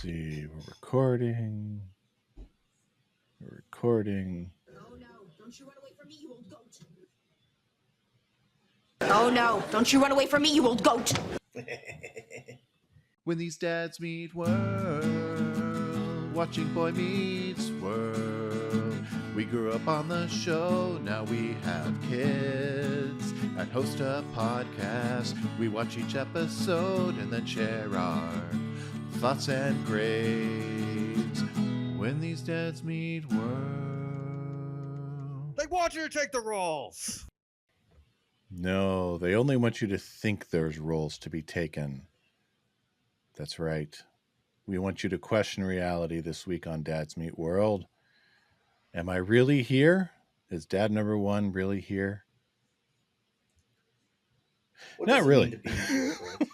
see. We're recording. We're recording. Oh no, don't you run away from me, you old goat. Oh no, don't you run away from me, you old goat. When these dads meet world, watching Boy Meets World. We grew up on the show, now we have kids and host a podcast. We watch each episode and then share our thoughts and grades. When these dads meet world. They want you to take the roles. No, they only want you to think there's roles to be taken. That's right. We want you to question reality this week on Dads Meet World. Am I really here? Is dad number one really here? What Not does it really. mean to be here, Brett?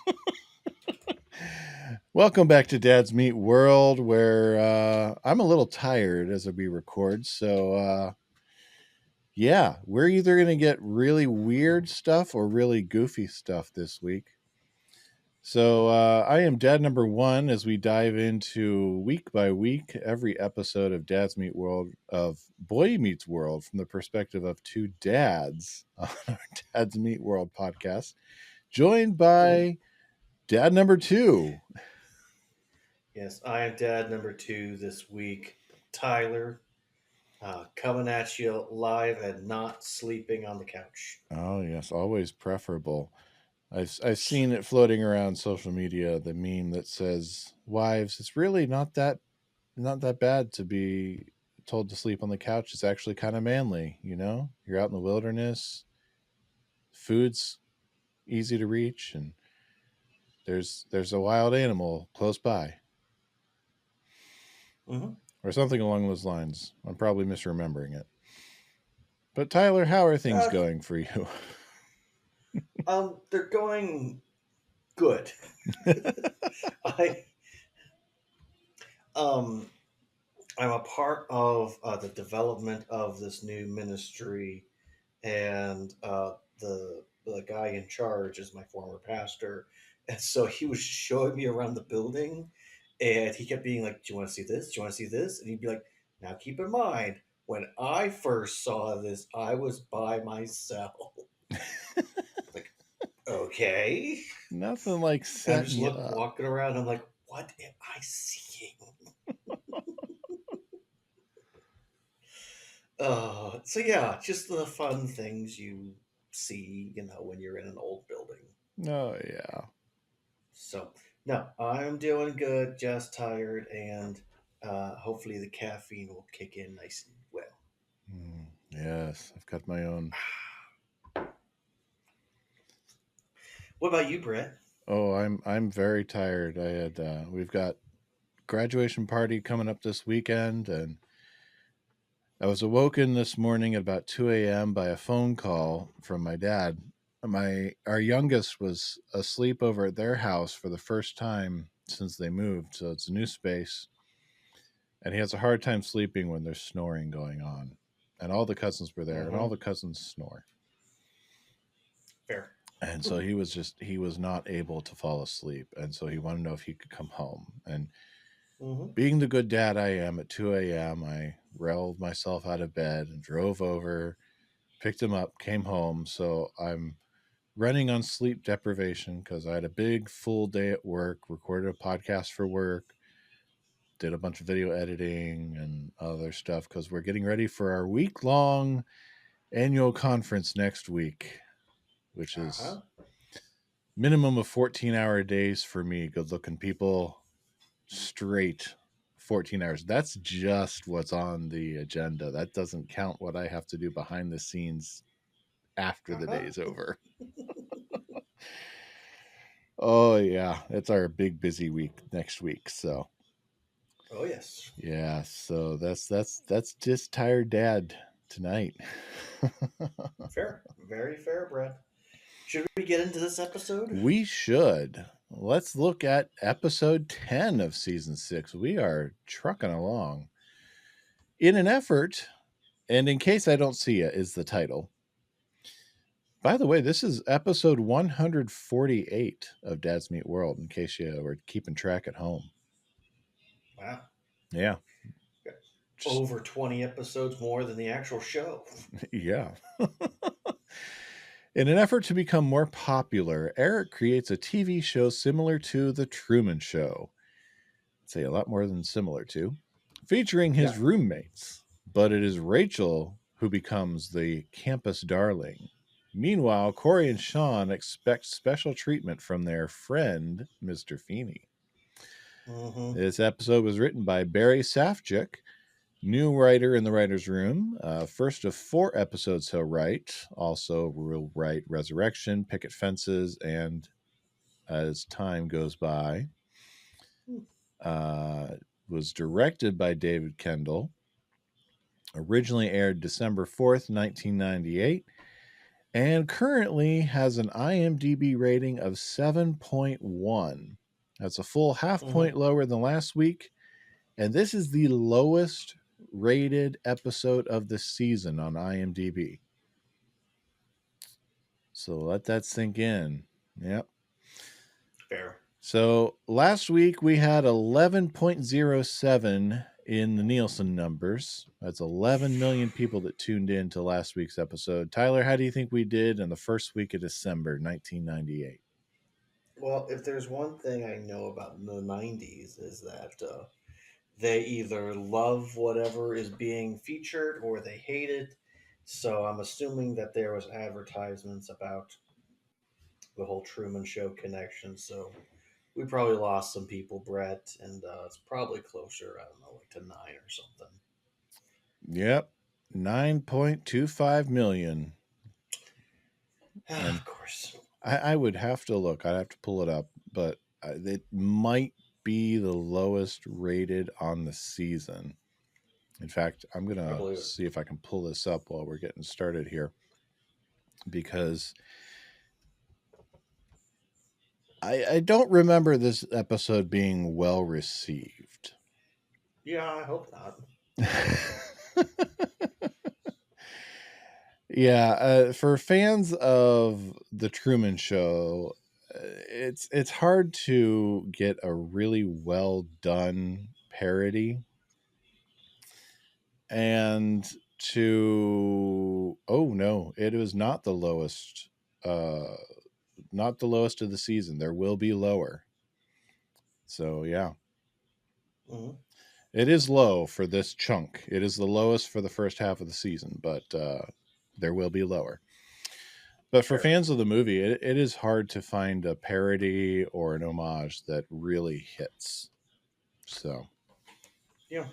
Welcome back to Dads Meet World, where I'm a little tired as we record. So, yeah, we're either going to get really weird stuff or really goofy stuff this week. So I am dad number one as we dive into week by week every episode of Dads Meet World, of Boy Meets World, from the perspective of two dads on our Dads Meet World podcast, joined by dad number two. Yes, I am dad number two this week, Tyler, coming at you live and not sleeping on the couch. Oh yes, always preferable. I've seen it floating around social media, the meme that says, "Wives, it's really not that bad to be told to sleep on the couch. It's actually kind of manly, you know? You're out in the wilderness, food's easy to reach, and there's a wild animal close by." Mm-hmm. Or something along those lines. I'm probably misremembering it. But Tyler, how are things going for you? They're going good. I'm a part of the development of this new ministry, and the guy in charge is my former pastor, and so he was showing me around the building, and he kept being like, "Do you want to see this? Do you want to see this?" And he'd be like, "Now keep in mind, when I first saw this, I was by myself." Like, okay. Nothing like I'm setting just you up. walking around. I'm like, what am I seeing? So yeah, just the fun things you see, when you're in an old building. Oh, yeah. So no, I'm doing good. Just tired, and hopefully the caffeine will kick in nice and well. Yes, I've got my own. What about you, Brett? Oh, I'm very tired. I had we've got graduation party coming up this weekend, and I was awoken this morning at about 2 a.m. by a phone call from my dad. Our youngest was asleep over at their house for the first time since they moved, so it's a new space, and he has a hard time sleeping when there's snoring going on. And all the cousins were there, and all the cousins snore. Fair. And so he was not able to fall asleep, and so he wanted to know if he could come home. And being the good dad I am, at 2 a.m., I rolled myself out of bed and drove over, picked him up, came home. So I'm running on sleep deprivation because I had a big full day at work, recorded a podcast for work, did a bunch of video editing and other stuff because we're getting ready for our week-long annual conference next week, which is minimum of 14-hour days for me, good-looking people, straight 14 hours. That's just what's on the agenda. That doesn't count what I have to do behind the scenes after the day's over. Oh yeah, it's our big busy week next week. So Oh yes. yeah, so that's just tired dad tonight. Fair. Very fair, Brett. Should we get into this episode? We should. Let's look at episode 10 of season 6. We are trucking along. In an effort, and in case I don't see it, is the title. By the way, this is episode 148 of Dads Meet World, in case you were keeping track at home. Wow. Yeah. Just, Over 20 episodes more than the actual show. yeah. In an effort to become more popular, Eric creates a TV show similar to The Truman Show. I'd say a lot more than similar to, featuring his Yeah. roommates. But it is Rachel who becomes the campus darling. Meanwhile, Cory and Shawn expect special treatment from their friend, Mr. Feeny. Mm-hmm. This episode was written by Barry Safchuk, new writer in the writer's room. First of 4 episodes he'll write. Also, will write Resurrection, Picket Fences, and As Time Goes By. Was directed by David Kendall. Originally aired December 4th, 1998. And currently has an IMDb rating of 7.1. That's a full half point lower than last week. And this is the lowest rated episode of the season on IMDb. So let that sink in. Yep. Fair. So last week we had 11.07 in the Nielsen numbers. That's 11 million people that tuned in to last week's episode. Tyler, how do you think we did in the first week of December 1998? Well, if there's one thing I know about the 90s is that they either love whatever is being featured or they hate it. So I'm assuming that there was advertisements about the whole Truman Show connection. So we probably lost some people, Brett, and it's probably closer, I don't know, like to 9 or something. Yep. 9.25 million. And Of course. I would have to look. I'd have to pull it up, but it might be the lowest rated on the season. In fact, I'm going to see if I can pull this up while we're getting started here, because I don't remember this episode being well received. Yeah, I hope not. Yeah, for fans of The Truman Show, it's hard to get a really well done parody. And oh no, it was not the lowest not the lowest of the season. There will be lower. So yeah. Mm-hmm. It is low for this chunk. It is the lowest for the first half of the season, but there will be lower. But for fans of the movie, it is hard to find a parody or an homage that really hits. So, yeah.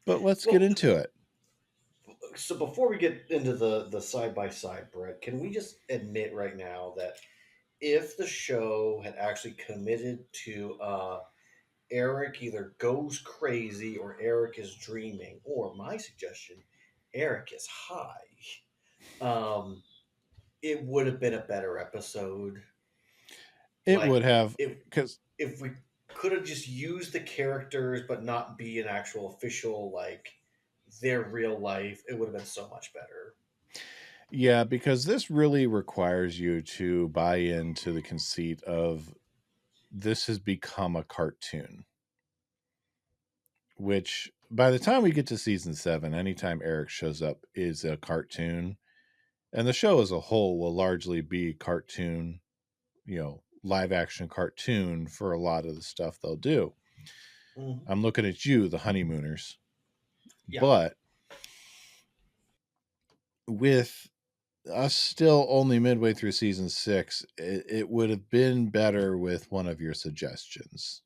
But let's get into it. So before we get into the side by side, Brett, can we just admit right now that if the show had actually committed to Eric either goes crazy or Eric is dreaming, or my suggestion, Eric is high, it would have been a better episode. It would have, because if we could have just used the characters but not be an actual official like their real life, it would have been so much better. Yeah, because this really requires you to buy into the conceit of this has become a cartoon. Which, by the time we get to season 7, anytime Eric shows up is a cartoon. And the show as a whole will largely be cartoon, live action cartoon for a lot of the stuff they'll do. Mm-hmm. I'm looking at you, the honeymooners. Yeah. But with us still only midway through season 6, it would have been better with one of your suggestions.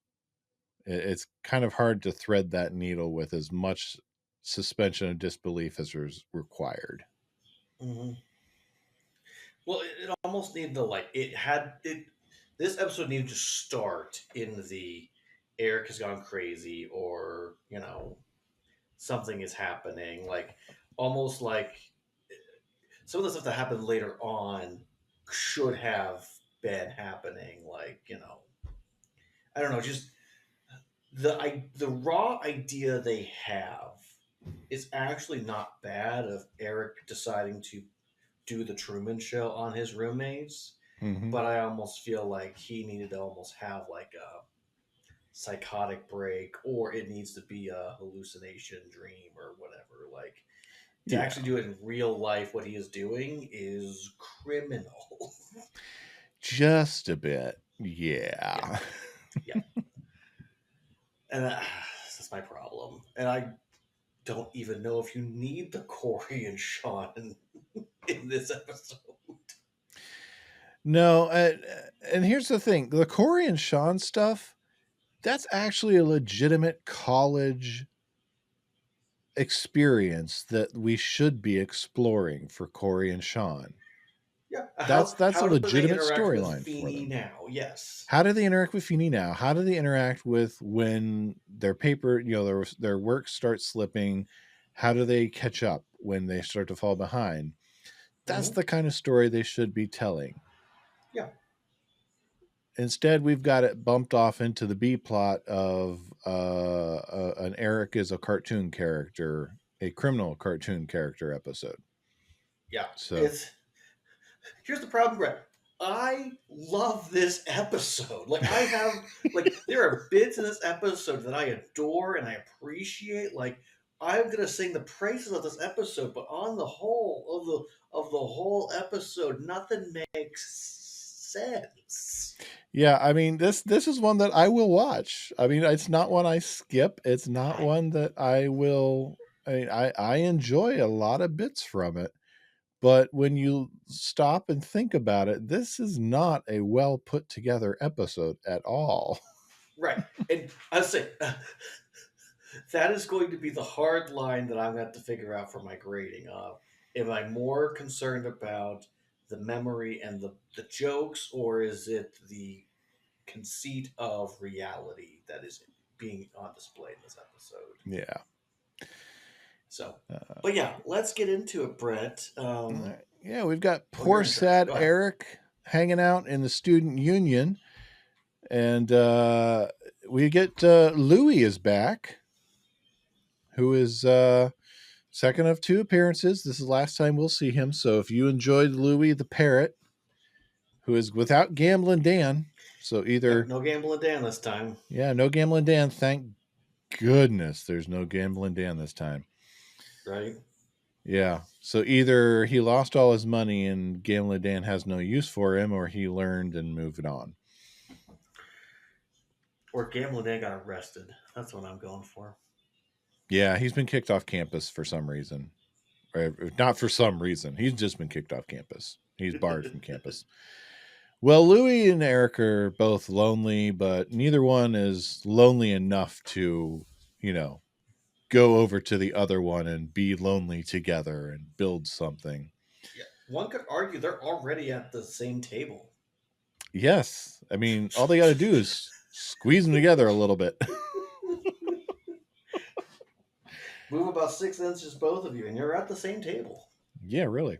It's kind of hard to thread that needle with as much suspension of disbelief as is required. Mm-hmm. Well, it almost needed to this episode needed to start in the Eric has gone crazy, or something is happening, like almost like some of the stuff that happened later on should have been happening, I don't know, just the raw idea they have is actually not bad, of Eric deciding to do the Truman Show on his roommates. Mm-hmm. But I almost feel like he needed to almost have like psychotic break, or it needs to be a hallucination, dream, or whatever. Like to Yeah. actually do it in real life, what he is doing is criminal. Just a bit. Yeah, Yeah. yeah, and that's my problem. And I don't even know if you need the Cory and Shawn in this episode. No, and here's the thing. The Cory and Shawn stuff, that's actually a legitimate college experience that we should be exploring for Cory and Shawn. Yeah, That's a how do they legitimate interact with storyline for Feeny them. now? Yes, How do they interact with Feeny now? How do they interact with when their paper, their work starts slipping? How do they catch up when they start to fall behind? That's hmm the kind of story they should be telling. yeah, Instead, we've got it bumped off into the B plot of an Eric is a cartoon character, a criminal cartoon character episode. yeah. So, It's Here's the problem, Brett. I love this episode. Like I have there are bits in this episode that I adore and I appreciate. Like I'm gonna sing the praises of this episode, but on the whole of the whole episode, nothing makes sense. yeah, I mean this is one that I will watch. I mean, it's not one I skip. It's not Right. one that I will. I mean, I enjoy a lot of bits from it, but when you stop and think about it, this is not a well put together episode at all. Right. And I say that is going to be the hard line that I'm going to have to figure out for my grading of. Am I more concerned about the memory and the jokes, or is it the conceit of reality that is being on display in this episode? Yeah. So, Uh, but yeah, let's get into it, Brett. yeah, we've got Oh, you're poor in charge. sad Go ahead. Eric hanging out in the student union, and we get Louis is back, who is second of two appearances. This is the last time we'll see him. So if you enjoyed Louis the parrot, who is without Gambling Dan, so Yep, either no gambling Dan this time. no Gambling Dan. Thank goodness there's no Gambling Dan this time. Right? Yeah. So either he lost all his money and Gambling Dan has no use for him, or he learned and moved on. Or gambling Dan got arrested. That's what I'm going for. Yeah, he's been kicked off campus for some reason. Or not for some reason. He's just been kicked off campus. He's barred from campus. Well, Louis and Eric are both lonely, but neither one is lonely enough to, go over to the other one and be lonely together and build something. Yeah. One could argue they're already at the same table. Yes. I mean, all they got to do is squeeze them together a little bit. Move about 6 inches, both of you, and you're at the same table. Yeah, really.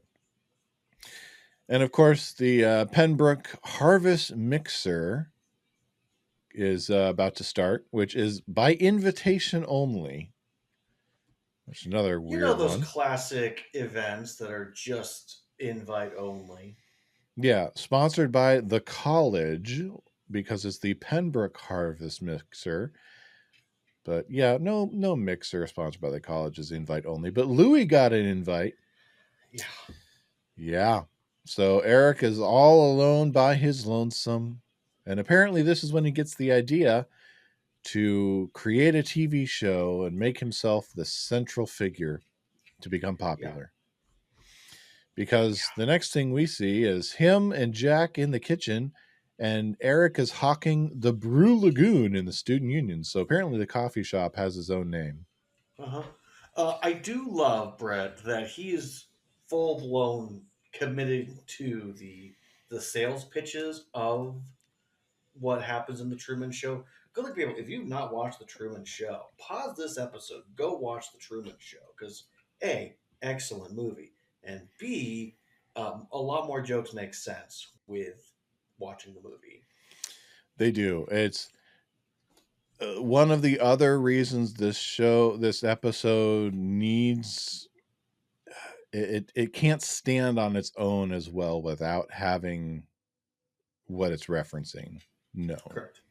And of course, the Pembroke Harvest Mixer is about to start, which is by invitation only. Which is another You know weird those one. classic events that are just invite only. Yeah, sponsored by the college because it's the Pembroke Harvest Mixer. But yeah, no mixer sponsored by the college is invite only. But Louis got an invite. Yeah. Yeah. So Eric is all alone by his lonesome. And apparently this is when he gets the idea to create a TV show and make himself the central figure to become popular. Because the next thing we see is him and Jack in the kitchen, and Eric is hawking the Brew Lagoon in the student union. So apparently the coffee shop has his own name. Uh-huh. I do love Brett that he is full blown committed to the sales pitches of what happens in the Truman Show. Go look, people. If you've not watched the Truman Show, pause this episode. Go watch the Truman Show because A, excellent movie, and B, a lot more jokes make sense with watching the movie. They do. It's one of the other reasons this episode needs it can't stand on its own as well without having what it's referencing. No. Correct.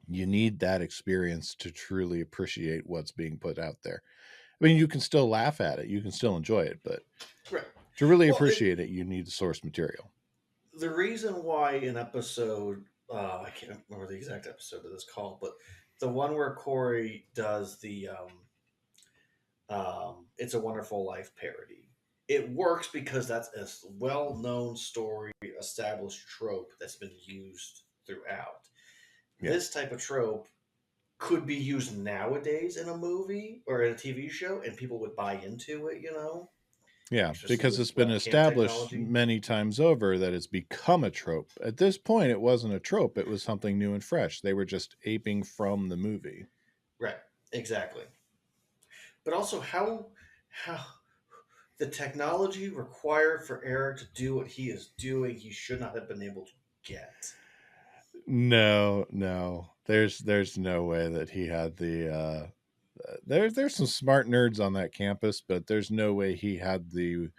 You need that experience to truly appreciate what's being put out there. I mean, you can still laugh at it, you can still enjoy it, but Right. to really Well, appreciate it, you need the source material. the reason why an episode, I can't remember the exact episode of this call, but the one where Cory does the "It's a Wonderful Life" parody, it works because that's a well-known story, established trope that's been used throughout. Yeah. This type of trope could be used nowadays in a movie or in a TV show, and people would buy into it. Yeah, Especially because with it's been webcam established technology. many times over that it's become a trope. At this point, it wasn't a trope, it was something new and fresh. They were just aping from the movie. Right. Exactly. But also how the technology required for Eric to do what he is doing, he should not have been able to get. No. There's no way that he had the there's some smart nerds on that campus, but there's no way he had the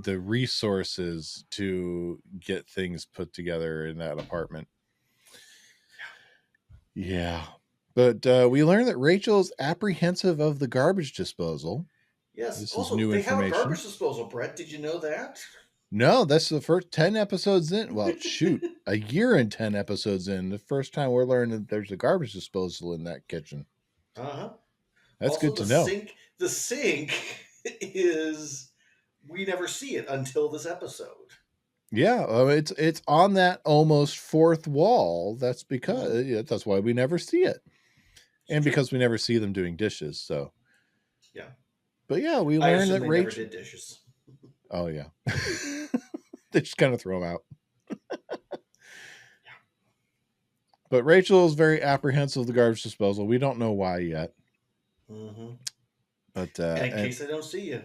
resources to get things put together in that apartment. Yeah. But we learned that Rachel's apprehensive of the garbage disposal. Yes. This is Also, new they have a information. garbage disposal, Brett. Did you know that? No, that's the first 10 episodes in. Well, shoot, a year and 10 episodes in. The first time we're learning that there's a garbage disposal in that kitchen. Uh-huh. That's Also, good to know. the sink is, we never see it until this episode. Yeah, it's on that almost fourth wall. That's because Mm-hmm. that's why we never see it. And True. because we never see them doing dishes, so. Yeah. But yeah, we I learned assume that they never Rachel. did dishes. Oh yeah, they just kind of throw them out. But Rachel is very apprehensive of the garbage disposal. We don't know why yet. Mm-hmm. But And in and case I don't see you,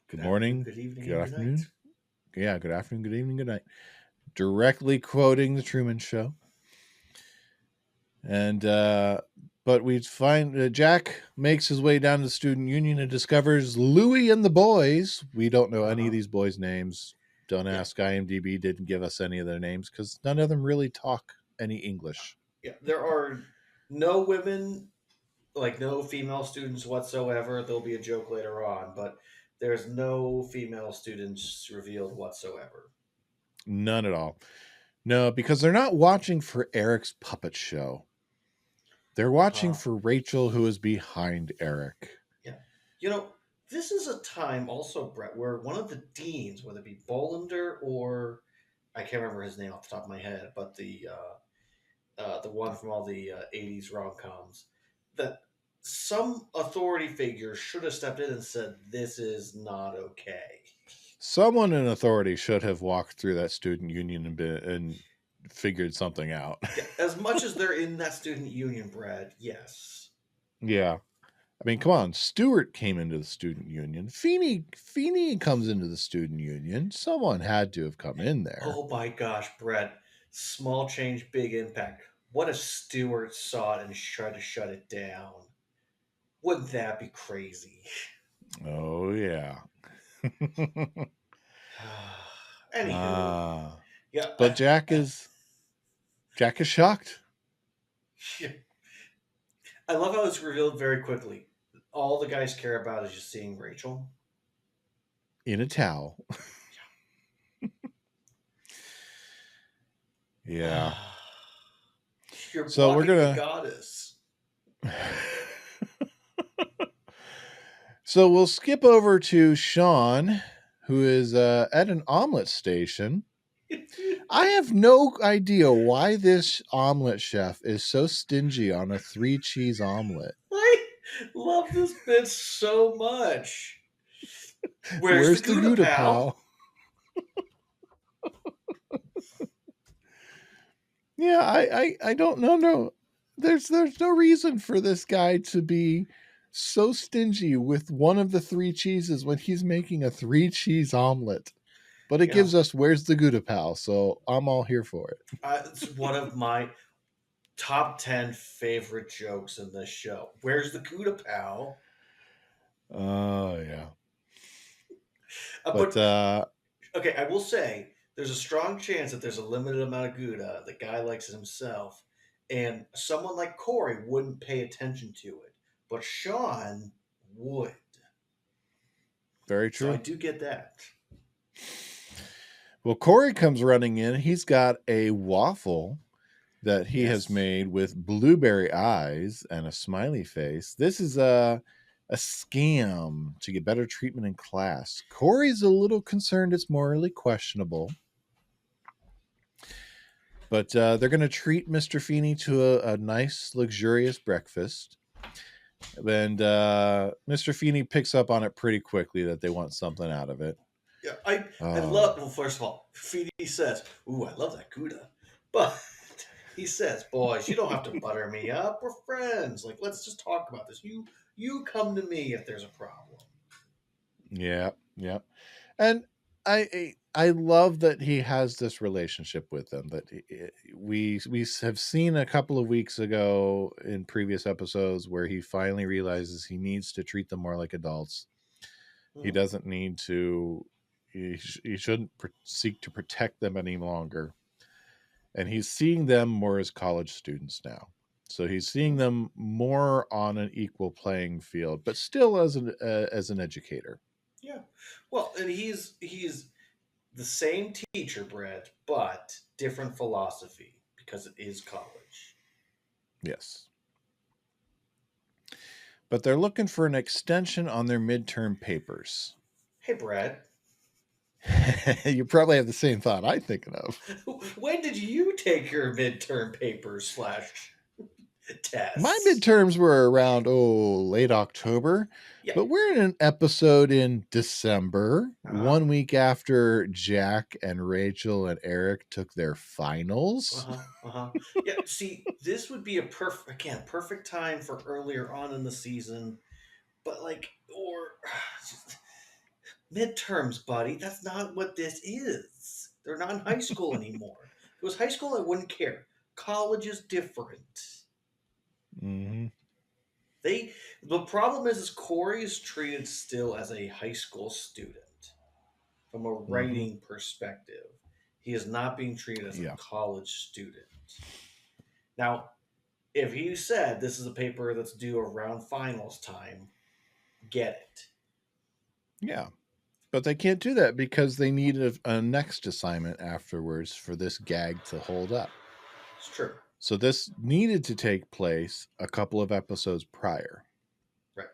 good afternoon, morning, good evening, good and good night. afternoon. Yeah, good afternoon, good evening, good night. Directly quoting the Truman Show. And but we find Jack makes his way down to the student union and discovers Louie and the boys. We don't know any of these boys' names. Don't ask IMDb, didn't give us any of their names because none of them really talk any English. Yeah, there are no women, like no female students whatsoever. There'll be a joke later on, but there's no female students revealed whatsoever. None at all. No, because they're not watching for Eric's puppet show. They're watching for Rachel, who is behind Eric. Yeah. This is a time also, Brett, where one of the deans, whether it be Bolander or I can't remember his name off the top of my head, but the one from all the '80s rom coms, that some authority figure should have stepped in and said, "This is not okay." Someone in authority should have walked through that student union and figured something out. Yeah, as much as they're in that student union, Brad, yes. Yeah. I mean, come on. Stewart came into the student union. Feeny comes into the student union. Someone had to have come in there. Oh my gosh, Brett. Small change, big impact. What if Stewart saw it and tried to shut it down? Wouldn't that be crazy? Oh yeah. Anywho, yeah. But Jack is shocked. I love how it's revealed very quickly. All the guys care about is just seeing Rachel In a towel. Yeah. You're So we're blocking the gonna goddess. So we'll skip over to Shawn, who is at an omelet station. I have no idea why this omelet chef is so stingy on a 3-cheese omelet. I love this bit so much. Where's the Gouda, pal? Yeah, I don't know. No, there's no reason for this guy to be so stingy with one of the 3 cheeses when he's making a 3-cheese omelet. But it gives us where's the Gouda, pal? So I'm all here for it. It's one of my top 10 favorite jokes in this show. Where's the Gouda, pal? Oh yeah. Okay, I will say there's a strong chance that there's a limited amount of Gouda. The guy likes it himself, And someone like Cory wouldn't pay attention to it, but Shawn would. Very So I true. do get that. Well, Cory comes running in. He's got a waffle that he has Yes. made with blueberry eyes and a smiley face. This is a scam to get better treatment in class. Cory's a little concerned it's morally questionable. But they're going to treat Mr. Feeny to a nice, luxurious breakfast. And Mr. Feeny picks up on it pretty quickly that they want something out of it. Yeah, I love. Well, first of all, Feeny says, "Ooh, I love that Gouda," but he says, "Boys, you don't have to butter me up. We're friends. Like, let's just talk about this. You come to me if there's a problem." Yeah, yeah. And I love that he has this relationship with them that we have seen a couple of weeks ago in previous episodes where he finally realizes he needs to treat them more like adults. He doesn't need to he shouldn't seek to protect them any longer. And he's seeing them more as college students now. So he's seeing them more on an equal playing field, but still as an educator. Yeah. Well, and he's the same teacher, Brett, but different philosophy because it is college. Yes. But they're looking for an extension on their midterm papers. Hey, Brett. You probably have the same thought I'm thinking of. When did you take your midterm papers / tests? My midterms were around late October, Yeah. but we're in an episode in December, 1 week after Jack and Rachel and Eric took their finals. Yeah. See, this would be a perfect time for earlier on in the season, but midterms, buddy. That's not what this is. They're not in high school anymore. If it was high school, I wouldn't care. College is different. Mm-hmm. The problem is Cory is treated still as a high school student from a writing perspective. He is not being treated as a college student. Now, if you said this is a paper that's due around finals time, get it. Yeah. But they can't do that because they need a next assignment afterwards for this gag to hold up. It's true. So this needed to take place a couple of episodes prior. Right.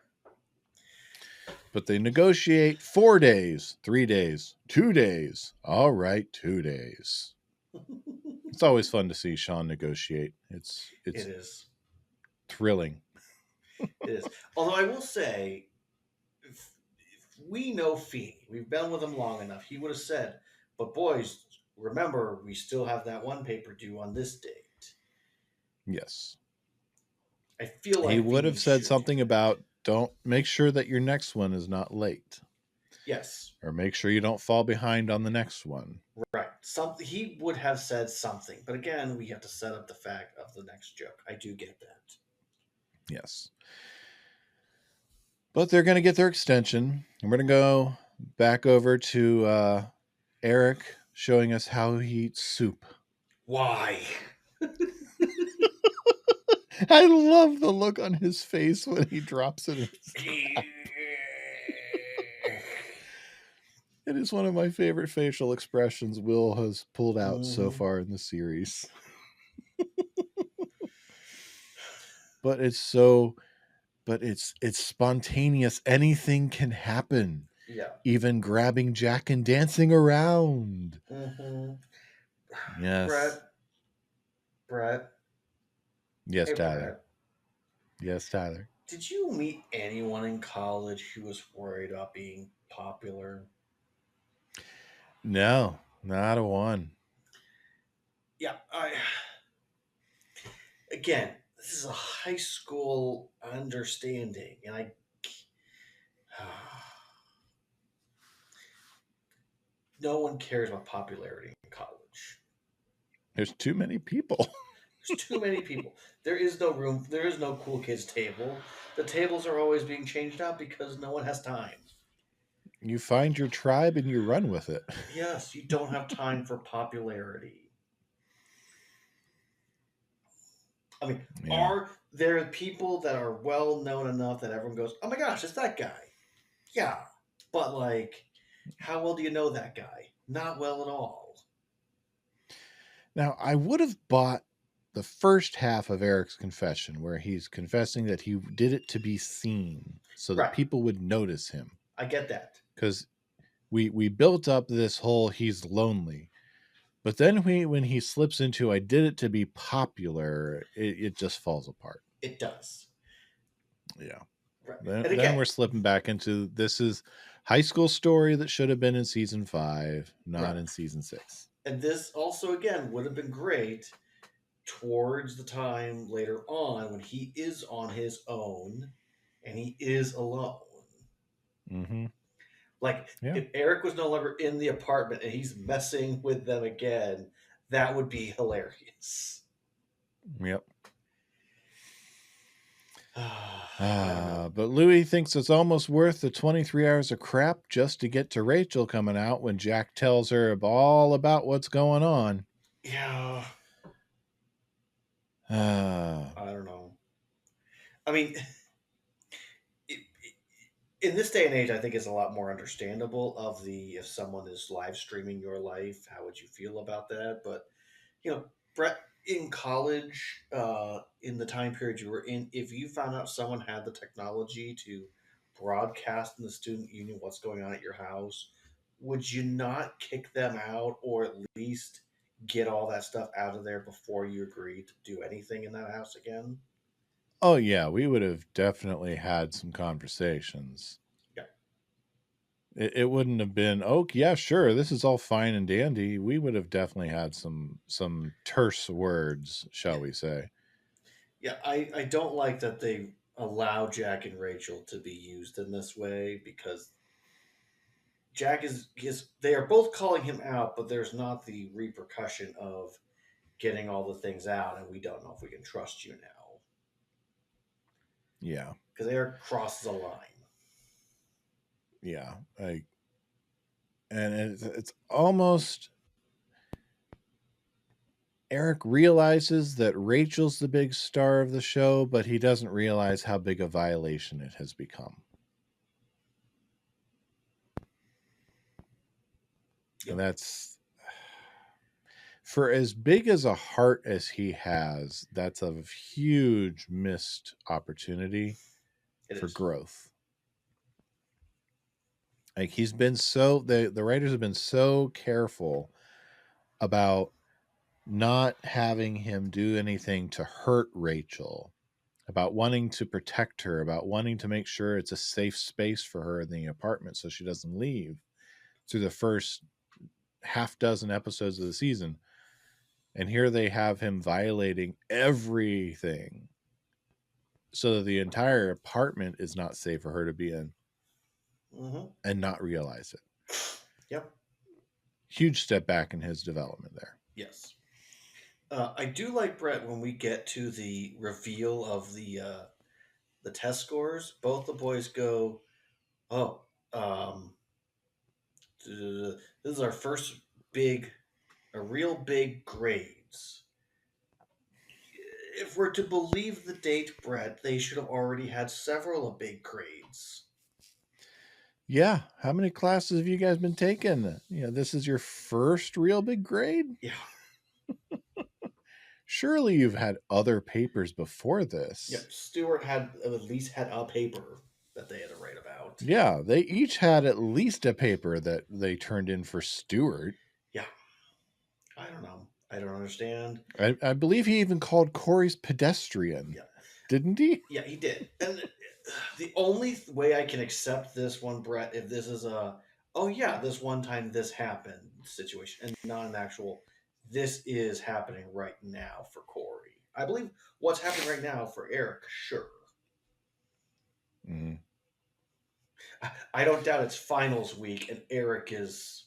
But they negotiate 4 days, 3 days, 2 days. All right, 2 days. It's always fun to see Shawn negotiate. It is thrilling. It is. Although I will say, if we know Feeny. We've been with him long enough. He would have said, "But boys, remember, we still have that one paper due on this date." Yes. I feel like he would have said should. Something about don't make sure that your next one is not late. Yes. Or make sure you don't fall behind on the next one. Right. He would have said something. But again, we have to set up the fact of the next joke. I do get that. Yes. But they're going to get their extension. And we're going to go back over to Eric showing us how he eats soup. Why? I love the look on his face when he drops it. It is one of my favorite facial expressions Will has pulled out so far in the series. But it's spontaneous. Anything can happen. Yeah. Even grabbing Jack and dancing around. Yes. Brett. Yes, Hey, Tyler. Brett. Yes, Tyler. Did you meet anyone in college who was worried about being popular? No, not a one. Yeah, again, this is a high school understanding, and no one cares about popularity in college. There's too many people. There's too many people. There is no room. There is no cool kids table. The tables are always being changed out because no one has time. You find your tribe and you run with it. Yes, you don't have time for popularity. I mean, Yeah. are there people that are well known enough that everyone goes, "Oh my gosh, it's that guy"? Yeah, but like, how well do you know that guy? Not well at all. Now, I would have bought the first half of Eric's confession where he's confessing that he did it to be seen so that Right. people would notice him. I get that. Because we built up this whole he's lonely. But then when he slips into I did it to be popular, it just falls apart. It does. Yeah. Right. And Then again, we're slipping back into this is high school story that should have been in season 5, not right. in season 6. And this also, again, would have been great towards the time later on when he is on his own and he is alone. Mm-hmm. Like, Yeah. if Eric was no longer in the apartment and he's messing with them again, that would be hilarious. Yep. I don't know. But Louis thinks it's almost worth the 23 hours of crap just to get to Rachel coming out when Jack tells her all about what's going on. Yeah. Uh, I don't know. I mean, in this day and age, I think it's a lot more understandable of the if someone is live streaming your life, how would you feel about that? But Brett, in college, in the time period you were in, if you found out someone had the technology to broadcast in the student union what's going on at your house, would you not kick them out or at least get all that stuff out of there before you agreed to do anything in that house again? oh, yeah, we would have definitely had some conversations. Yeah. It wouldn't have been, oh, yeah, sure, this is all fine and dandy. We would have definitely had some terse words, shall we say. Yeah, I don't like that they allow Jack and Rachel to be used in this way because Jack is they are both calling him out, but there's not the repercussion of getting all the things out, and we don't know if we can trust you now Yeah. because Eric crosses a line. Yeah. And it's almost Eric realizes that Rachel's the big star of the show, but he doesn't realize how big a violation it has become. Yep. And that's for as big as a heart as he has, that's a huge missed opportunity for growth. Like he's been so the writers have been so careful about not having him do anything to hurt Rachel, about wanting to protect her, about wanting to make sure it's a safe space for her in the apartment so she doesn't leave through the first half dozen episodes of the season. And here they have him violating everything so that the entire apartment is not safe for her to be in and not realize it. Yep. Huge step back in his development there. Yes. I do like, Brett, when we get to the reveal of the test scores, both the boys go, "Oh, this is our first real big grades." If we're to believe the date, Brett, they should have already had several of big grades. Yeah. How many classes have you guys been taking? This is your first real big grade? Yeah. Surely you've had other papers before this. Yep. Stewart had at least had a paper that they had to write about. Yeah, they each had at least a paper that they turned in for Stewart. Yeah. I don't know. I don't understand. I believe he even called Cory's pedestrian. Yeah. Didn't he? Yeah, he did. And the only way I can accept this one, Brett, if this is oh yeah, this one time this happened situation, and not an actual, this is happening right now for Cory. I believe what's happening right now for Eric, sure. Mm-hmm. I don't doubt it's finals week and Eric is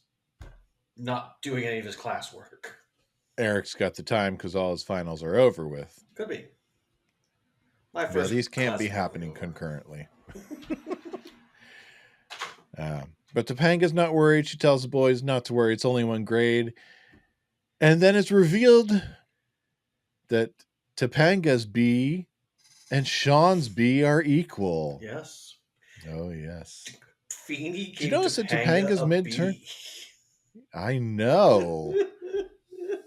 not doing any of his classwork. Eric's got the time because all his finals are over with. Could be. These can't be happening concurrently. But Topanga's not worried. She tells the boys not to worry. It's only one grade. And then it's revealed that Topanga's B and Shawn's B are equal. Yes. Oh, yes. Feeny Did you gave notice that Topanga Topanga's a mid-turn? B. I know.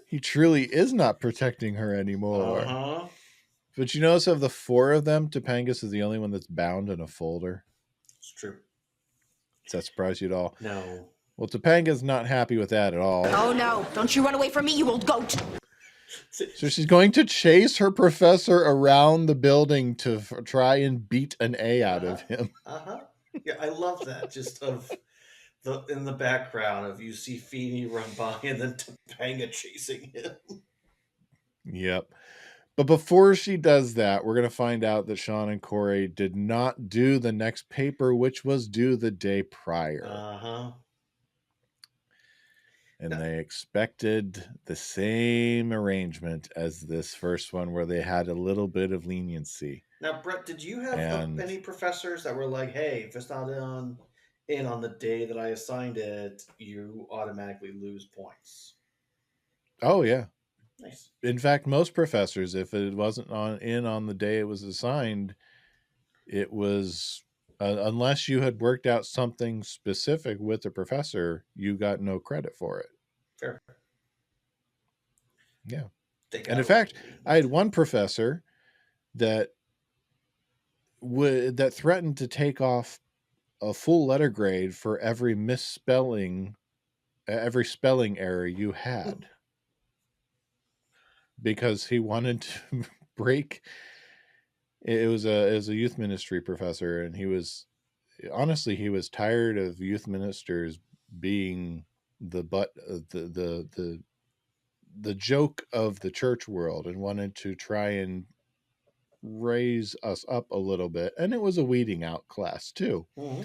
He truly is not protecting her anymore. Uh-huh. But you notice of the four of them, Topanga's is the only one that's bound in a folder. It's true. Does that surprise you at all? No. Well, Topanga's not happy with that at all. Oh no, don't you run away from me, you old goat! So she's going to chase her professor around the building to try and beat an A out of him. Yeah, I love that. Just of in the background of you see Feeny run by and then Topanga chasing him. Yep. But before she does that, we're going to find out that Shawn and Cory did not do the next paper, which was due the day prior. And they expected the same arrangement as this first one, where they had a little bit of leniency. Now, Brett, did you have any professors that were like, hey, if it's not in on the day that I assigned it, you automatically lose points? Oh, yeah. Nice. In fact, most professors, if it wasn't on the day it was assigned, it was unless you had worked out something specific with the professor, you got no credit for it. Fair. Yeah. And in fact, I had one professor that threatened to take off a full letter grade for every misspelling, every spelling error you had. Because he wanted to break. It was a youth ministry professor, and he was tired of youth ministers being the butt of the joke of the church world, and wanted to try and raise us up a little bit. And it was a weeding out class too. Mm-hmm.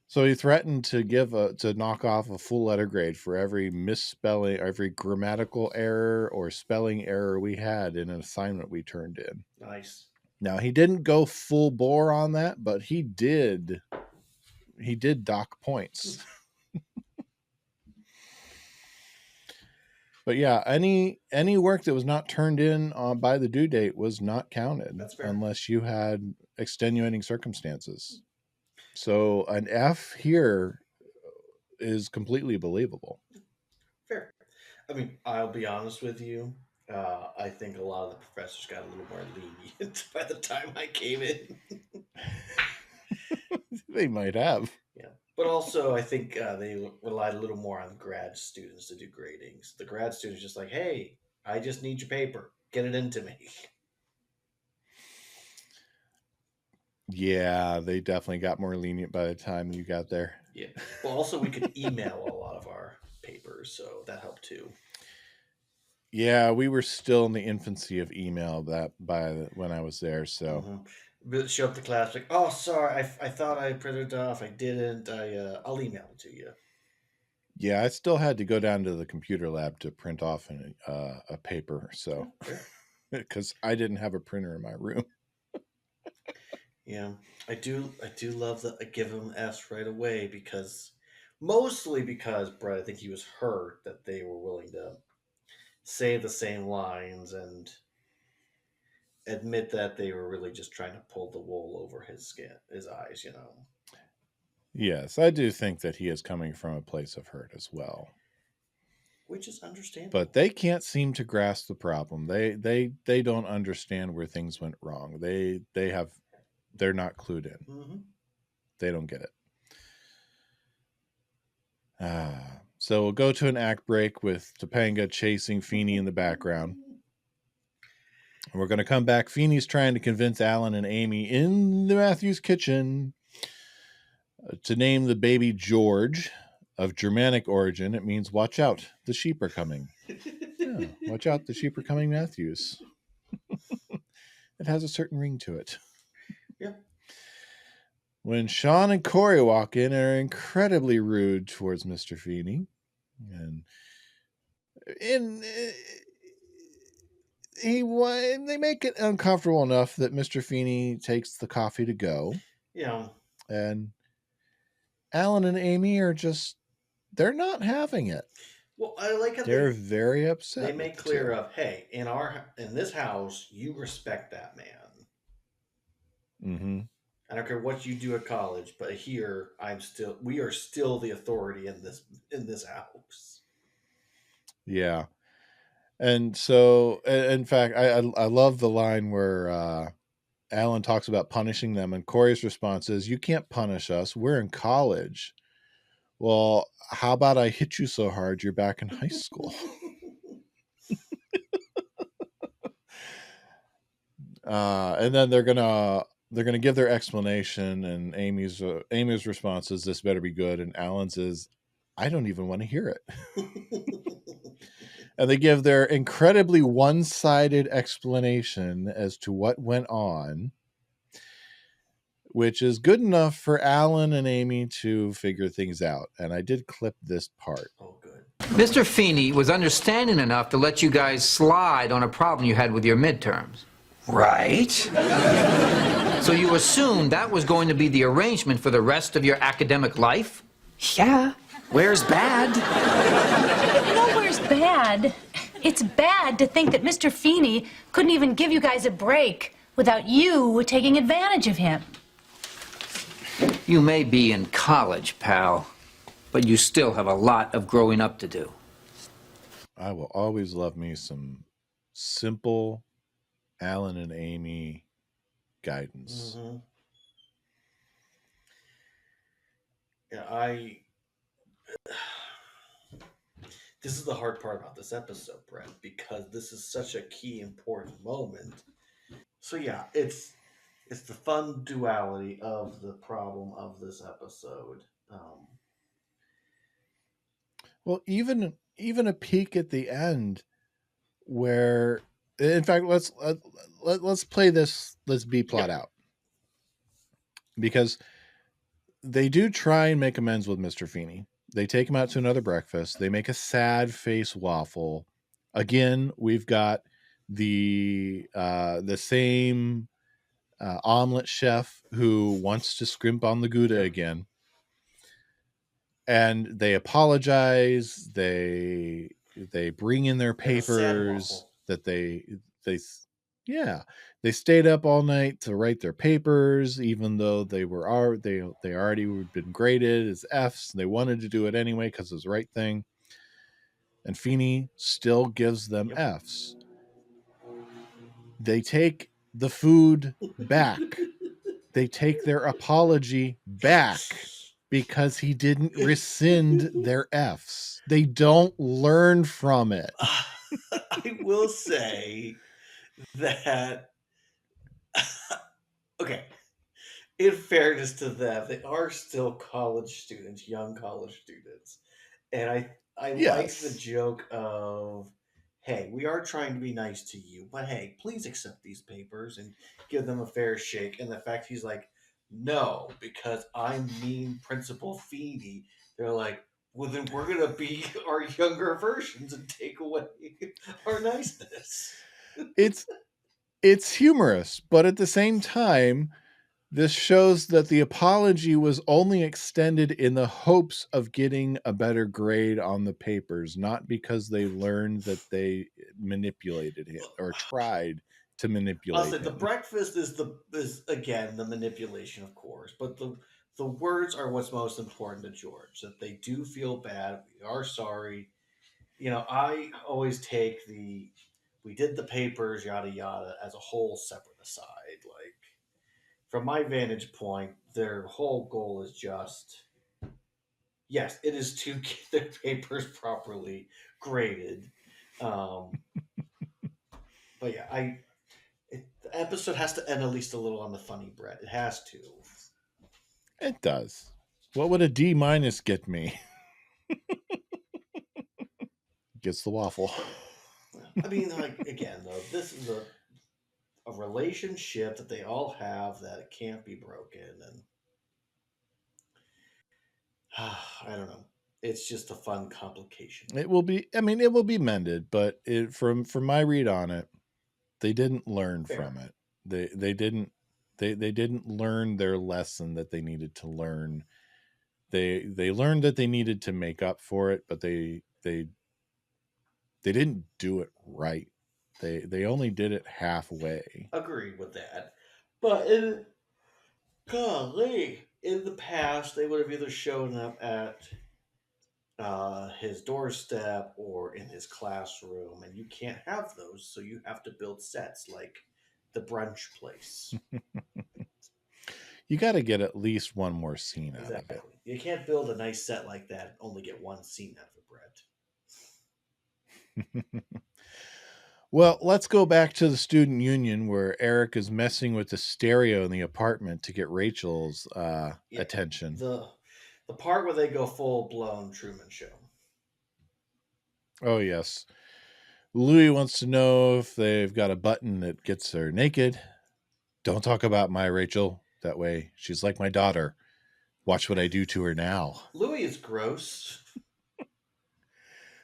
So he threatened to knock off a full letter grade for every misspelling, every grammatical error or spelling error we had in an assignment we turned in. Nice. Now, he didn't go full bore on that, but he did dock points. But yeah, any work that was not turned in by the due date was not counted. That's fair. Unless you had extenuating circumstances. So an F here is completely believable. Fair. I mean, I'll be honest with you. I think a lot of the professors got a little more lenient by the time I came in. They might have. Yeah. But also, I think they relied a little more on grad students to do gradings. The grad students just like, hey, I just need your paper. Get it into me. Yeah, they definitely got more lenient by the time you got there. Yeah. Well, also, we could email a lot of our papers, so that helped too. Yeah, we were still in the infancy of email when I was there, so... Mm-hmm. But show up to class like, oh, sorry, I thought I printed it off. I didn't. I'll email it to you. Yeah, I still had to go down to the computer lab to print off a paper, so... Because I didn't have a printer in my room. Yeah, I do love that I give him F's right away mostly because Brett, I think he was hurt that they were willing to say the same lines and admit that they were really just trying to pull the wool over his eyes, you know. Yes, I do think that he is coming from a place of hurt as well. Which is understandable. But they can't seem to grasp the problem. They don't understand where things went wrong. They're not clued in. Mm-hmm. They don't get it. So we'll go to an act break with Topanga chasing Feeny in the background. And we're going to come back. Feeny's trying to convince Alan and Amy in the Matthews kitchen to name the baby George. Of Germanic origin, it means watch out, the sheep are coming. Yeah, watch out, the sheep are coming, Matthews. It has a certain ring to it. Yeah. When Shawn and Cory walk in, are incredibly rude towards Mr. Feeny. And they make it uncomfortable enough that Mr. Feeny takes the coffee to go. Yeah. And Alan and Amy are they're not having it. Well, I like how They're very upset they with make the clear two. of, hey, in this house, you respect that man. Mm-hmm. I don't care what you do at college, but here we are still the authority in this house. Yeah. And so, in fact, I love the line where Alan talks about punishing them, and Cory's response is, "You can't punish us. We're in college." Well, how about I hit you so hard you're back in high school? And then they're gonna give their explanation, and Amy's response is, "This better be good," and Alan's is, "I don't even want to hear it." And they give their incredibly one-sided explanation as to what went on, which is good enough for Alan and Amy to figure things out. And I did clip this part. Oh, good. Mr. Feeny was understanding enough to let you guys slide on a problem you had with your midterms. Right? So you assumed that was going to be the arrangement for the rest of your academic life? Yeah. Where's bad? Nowhere's bad. It's bad to think that Mr. Feeny couldn't even give you guys a break without you taking advantage of him. You may be in college, pal, but you still have a lot of growing up to do. I will always love me some simple Alan and Amy guidance. Mm-hmm. Yeah, this is the hard part about this episode, Brett, because this is such a key, important moment. So yeah, it's the fun duality of the problem of this episode. Well, even a peek at the end, where, in fact, let's play this. Let's B plot out, because they do try and make amends with Mr. Feeny. They take him out to another breakfast. They make a sad face waffle. Again, we've got the same omelet chef who wants to scrimp on the Gouda again. And they apologize. They bring in their papers that they stayed up all night to write their papers, even though they already had been graded as Fs. They wanted to do it anyway because it was the right thing. And Feeny still gives them Fs. They take the food back. They take their apology back because he didn't rescind their Fs. They don't learn from it. I will say that, okay, in fairness to them, they are still college students, young college students. And I like the joke of, hey, we are trying to be nice to you, but hey, please accept these papers and give them a fair shake. And the fact he's like, no, because I'm mean Principal Feeny. They're like, well, then we're going to be our younger versions and take away our niceness. It's humorous, but at the same time, this shows that the apology was only extended in the hopes of getting a better grade on the papers, not because they learned that they manipulated him or tried to manipulate him. The breakfast is again the manipulation, of course, but the words are what's most important to George. That they do feel bad. We are sorry. I always take we did the papers, yada yada, as a whole separate aside. Like, from my vantage point, their whole goal is just, yes, it is to get their papers properly graded. But yeah, the episode has to end at least a little on the funny, Brett. It has to. It does. What would a D- get me? Gets the waffle. I mean, like, again, though, this is a relationship that they all have that it can't be broken, and I don't know. It's just a fun complication. It will be. I mean, it will be mended, but from my read on it, they didn't learn from it. They didn't learn their lesson that they needed to learn. They learned that they needed to make up for it, but they they didn't do it right. They only did it halfway. Agreed with that. But golly, in the past, they would have either shown up at his doorstep or in his classroom, and you can't have those, so you have to build sets like the brunch place. You got to get at least one more scene out Exactly. of You can't build a nice set like that and only get one scene out of it, Brett. Well, let's go back to the student union where Eric is messing with the stereo in the apartment to get Rachel's attention. The part where they go full blown Truman Show. Oh, yes. Louis wants to know if they've got a button that gets her naked. Don't talk about my Rachel that way. She's like my daughter. Watch what I do to her now. Louis is gross.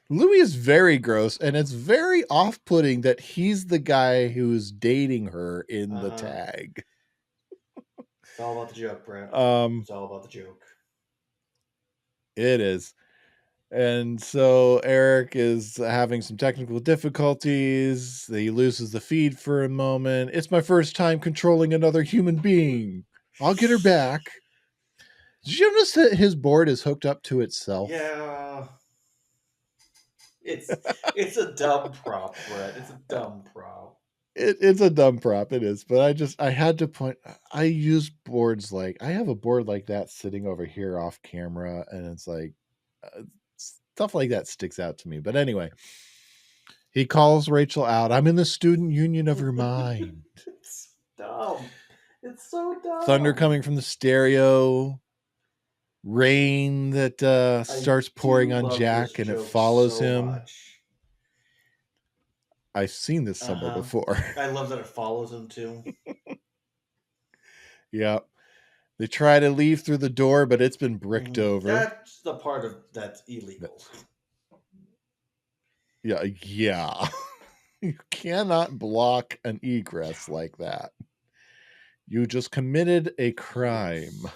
Louis is very gross, and it's very off-putting that he's the guy who's dating her in the tag. It's all about the joke, Brett. It's all about the joke. It is. And so Eric is having some technical difficulties. He loses the feed for a moment. It's my first time controlling another human being. I'll get her back. Did you notice that his board is hooked up to itself? Yeah. It's a dumb prop, Brett. It's a dumb prop. It's a dumb prop, it is. But I had to point. I use boards like I have a board like that sitting over here off camera, and it's like stuff like that sticks out to me. But anyway, he calls Rachel out. I'm in the student union of her mind. It's dumb. It's so dumb. Thunder coming from the stereo. Rain that starts pouring on Jack, and it follows him. Much. I've seen this somewhere before. I love that it follows him too. Yeah. They try to leave through the door, but it's been bricked over. That's the part of that's illegal. Yeah. You cannot block an egress like that. You just committed a crime.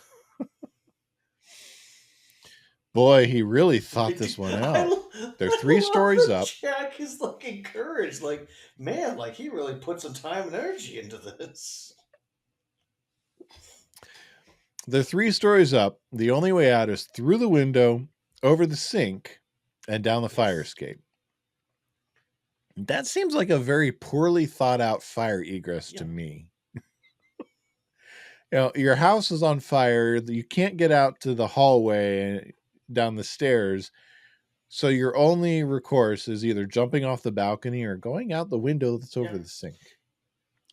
Boy, he really thought this one out. They're 3 stories up. Jack is like encouraged. Like, man, like he really put some time and energy into this. They're 3 stories up. The only way out is through the window, over the sink, and down the fire escape. That seems like a very poorly thought out fire egress to me. Your house is on fire. You can't get out to the hallway down the stairs. So your only recourse is either jumping off the balcony or going out the window that's over the sink.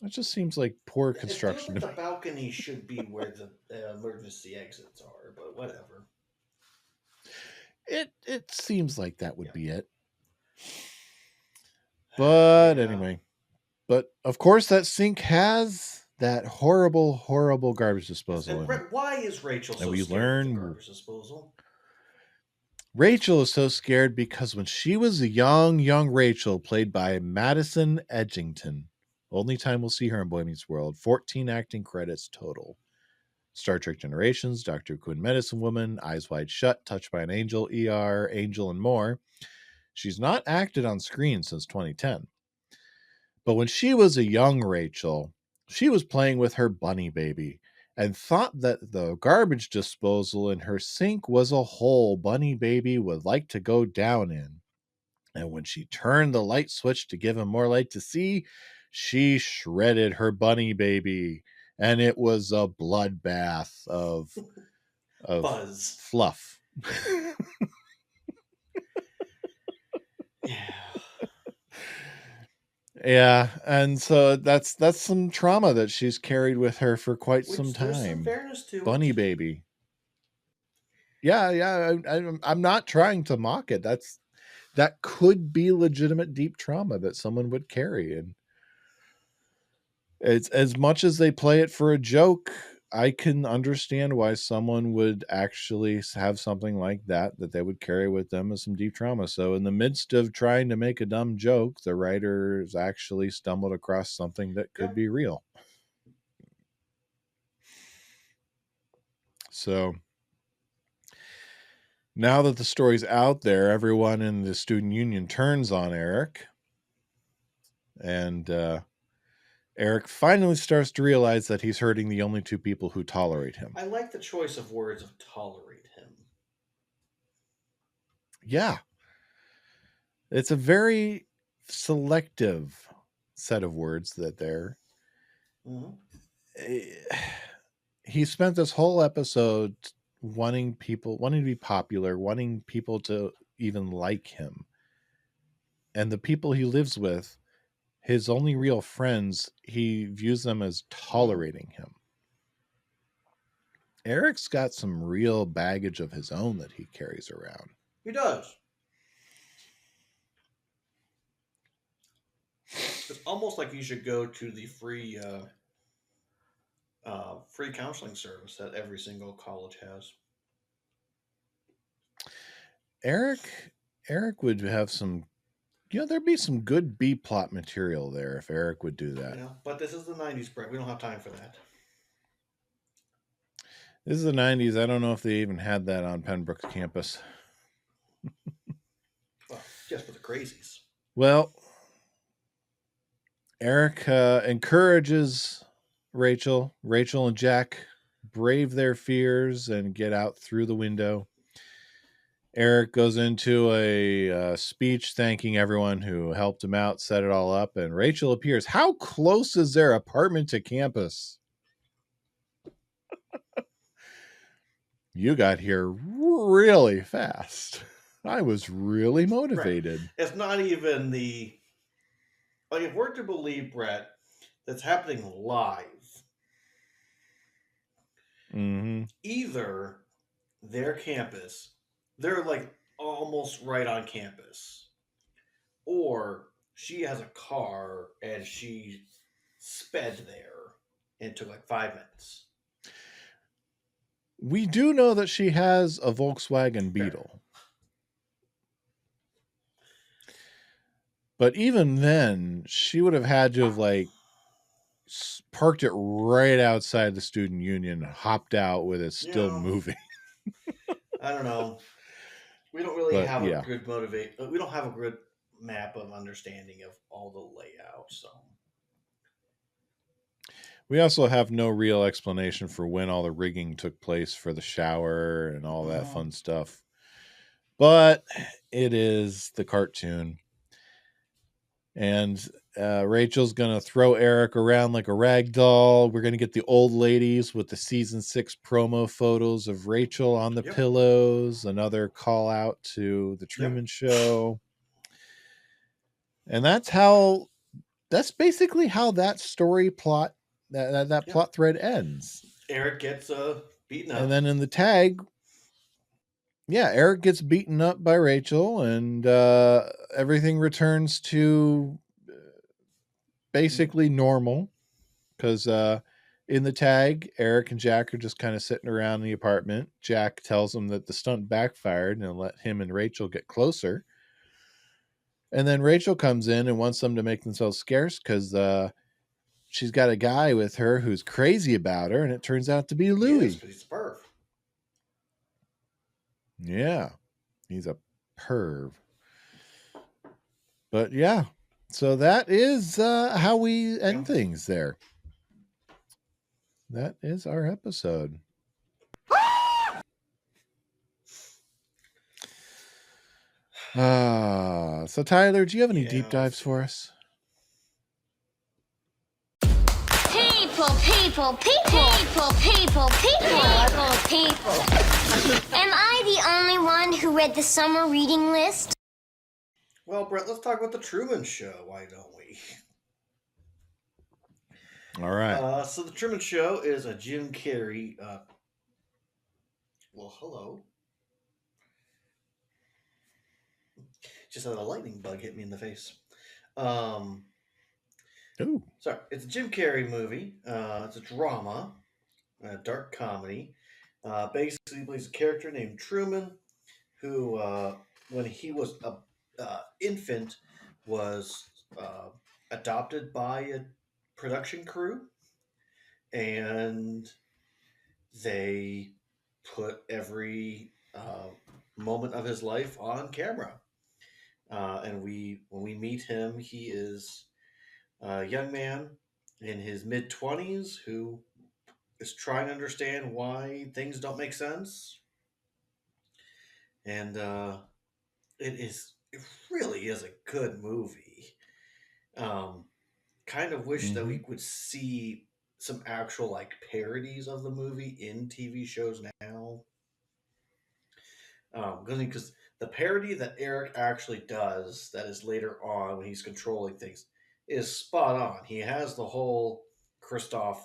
It just seems like poor construction. The balcony should be where the emergency exits are, but whatever. It seems like that would be it. But anyway. But of course that sink has that horrible, horrible garbage disposal. And why is Rachel so scared of the garbage disposal? Rachel is so scared because when she was a young Rachel, played by Madison Edgington, only time we'll see her in Boy Meets World, 14 acting credits total. Star Trek Generations, Doctor Who and Medicine Woman, Eyes Wide Shut, Touched by an Angel, ER, Angel, and more. She's not acted on screen since 2010. But when she was a young Rachel, she was playing with her bunny baby and thought that the garbage disposal in her sink was a hole bunny baby would like to go down in. And when she turned the light switch to give him more light to see, she shredded her bunny baby. And it was a bloodbath of Buzz. Fluff. Yeah, and so that's some trauma that she's carried with her for quite some time. There's some fairness to bunny baby. Yeah. I'm not trying to mock it. That could be legitimate deep trauma that someone would carry, and it's as much as they play it for a joke. I can understand why someone would actually have something like that they would carry with them as some deep trauma. So in the midst of trying to make a dumb joke, the writers actually stumbled across something that could be real. So Now that the story's out there, everyone in the student union turns on Eric. And Eric finally starts to realize that he's hurting the only two people who tolerate him. I like the choice of words of tolerate him. Yeah. It's a very selective set of words that they're. Mm-hmm. He spent this whole episode wanting to be popular, wanting people to even like him. And the people he lives with, his only real friends, he views them as tolerating him. Eric's got some real baggage of his own that he carries around. He does. It's almost like you should go to the free counseling service that every single college has. Eric would have some, there'd be some good B plot material there if Eric would do that. Yeah, but this is the 90s, Brett. We don't have time for that. This is the 90s. I don't know if they even had that on Pembroke's campus. Well, just for the crazies. Well, Eric encourages Rachel. Rachel and Jack brave their fears and get out through the window. Eric goes into a speech thanking everyone who helped him out, set it all up, and Rachel appears. How close is their apartment to campus? You got here really fast. I was really motivated. Right. It's not even if we're to believe, Brett, that's happening live, either their campus, they're like almost right on campus, or she has a car and she sped there and took like 5 minutes. We do know that she has a Volkswagen Beetle. But even then, she would have had to have parked it right outside the student union, hopped out with it still moving. I don't know. We don't really have a good we don't have a good map of understanding of all the layout, so. We also have no real explanation for when all the rigging took place for the shower and all that fun stuff. But it is the cartoon. And Rachel's going to throw Eric around like a rag doll. We're going to get the old ladies with the season 6 promo photos of Rachel on the pillows. Another call out to the Truman Show. And that's basically how that story plot, that plot thread ends. Eric gets beaten up. And then in the tag, Eric gets beaten up by Rachel, and everything returns to basically normal. Because in the tag, Eric and Jack are just kind of sitting around the apartment. Jack tells them that the stunt backfired and let him and Rachel get closer. And then Rachel comes in and wants them to make themselves scarce because she's got a guy with her who's crazy about her, and it turns out to be Louis. Yes, he's a perv. Yeah, he's a perv. But so that is how we end things there. That is our episode. So Tyler, do you have any deep dives for us? People. Am I the only one who read the summer reading list? Well, Brett, let's talk about the Truman Show. Why don't we? All right. So the Truman Show is a Jim Carrey. Hello. Just had a lightning bug hit me in the face. Sorry, it's a Jim Carrey movie. It's a drama, a dark comedy. Basically, plays a character named Truman, who, when he was an infant, was adopted by a production crew, and they put every moment of his life on camera. And when we meet him, he is a young man in his mid-20s who is trying to understand why things don't make sense. And it really is a good movie. Kind of wish that we would see some actual like parodies of the movie in TV shows now. Because the parody that Eric actually does, that is later on when he's controlling things, is spot on. He has the whole Kristoff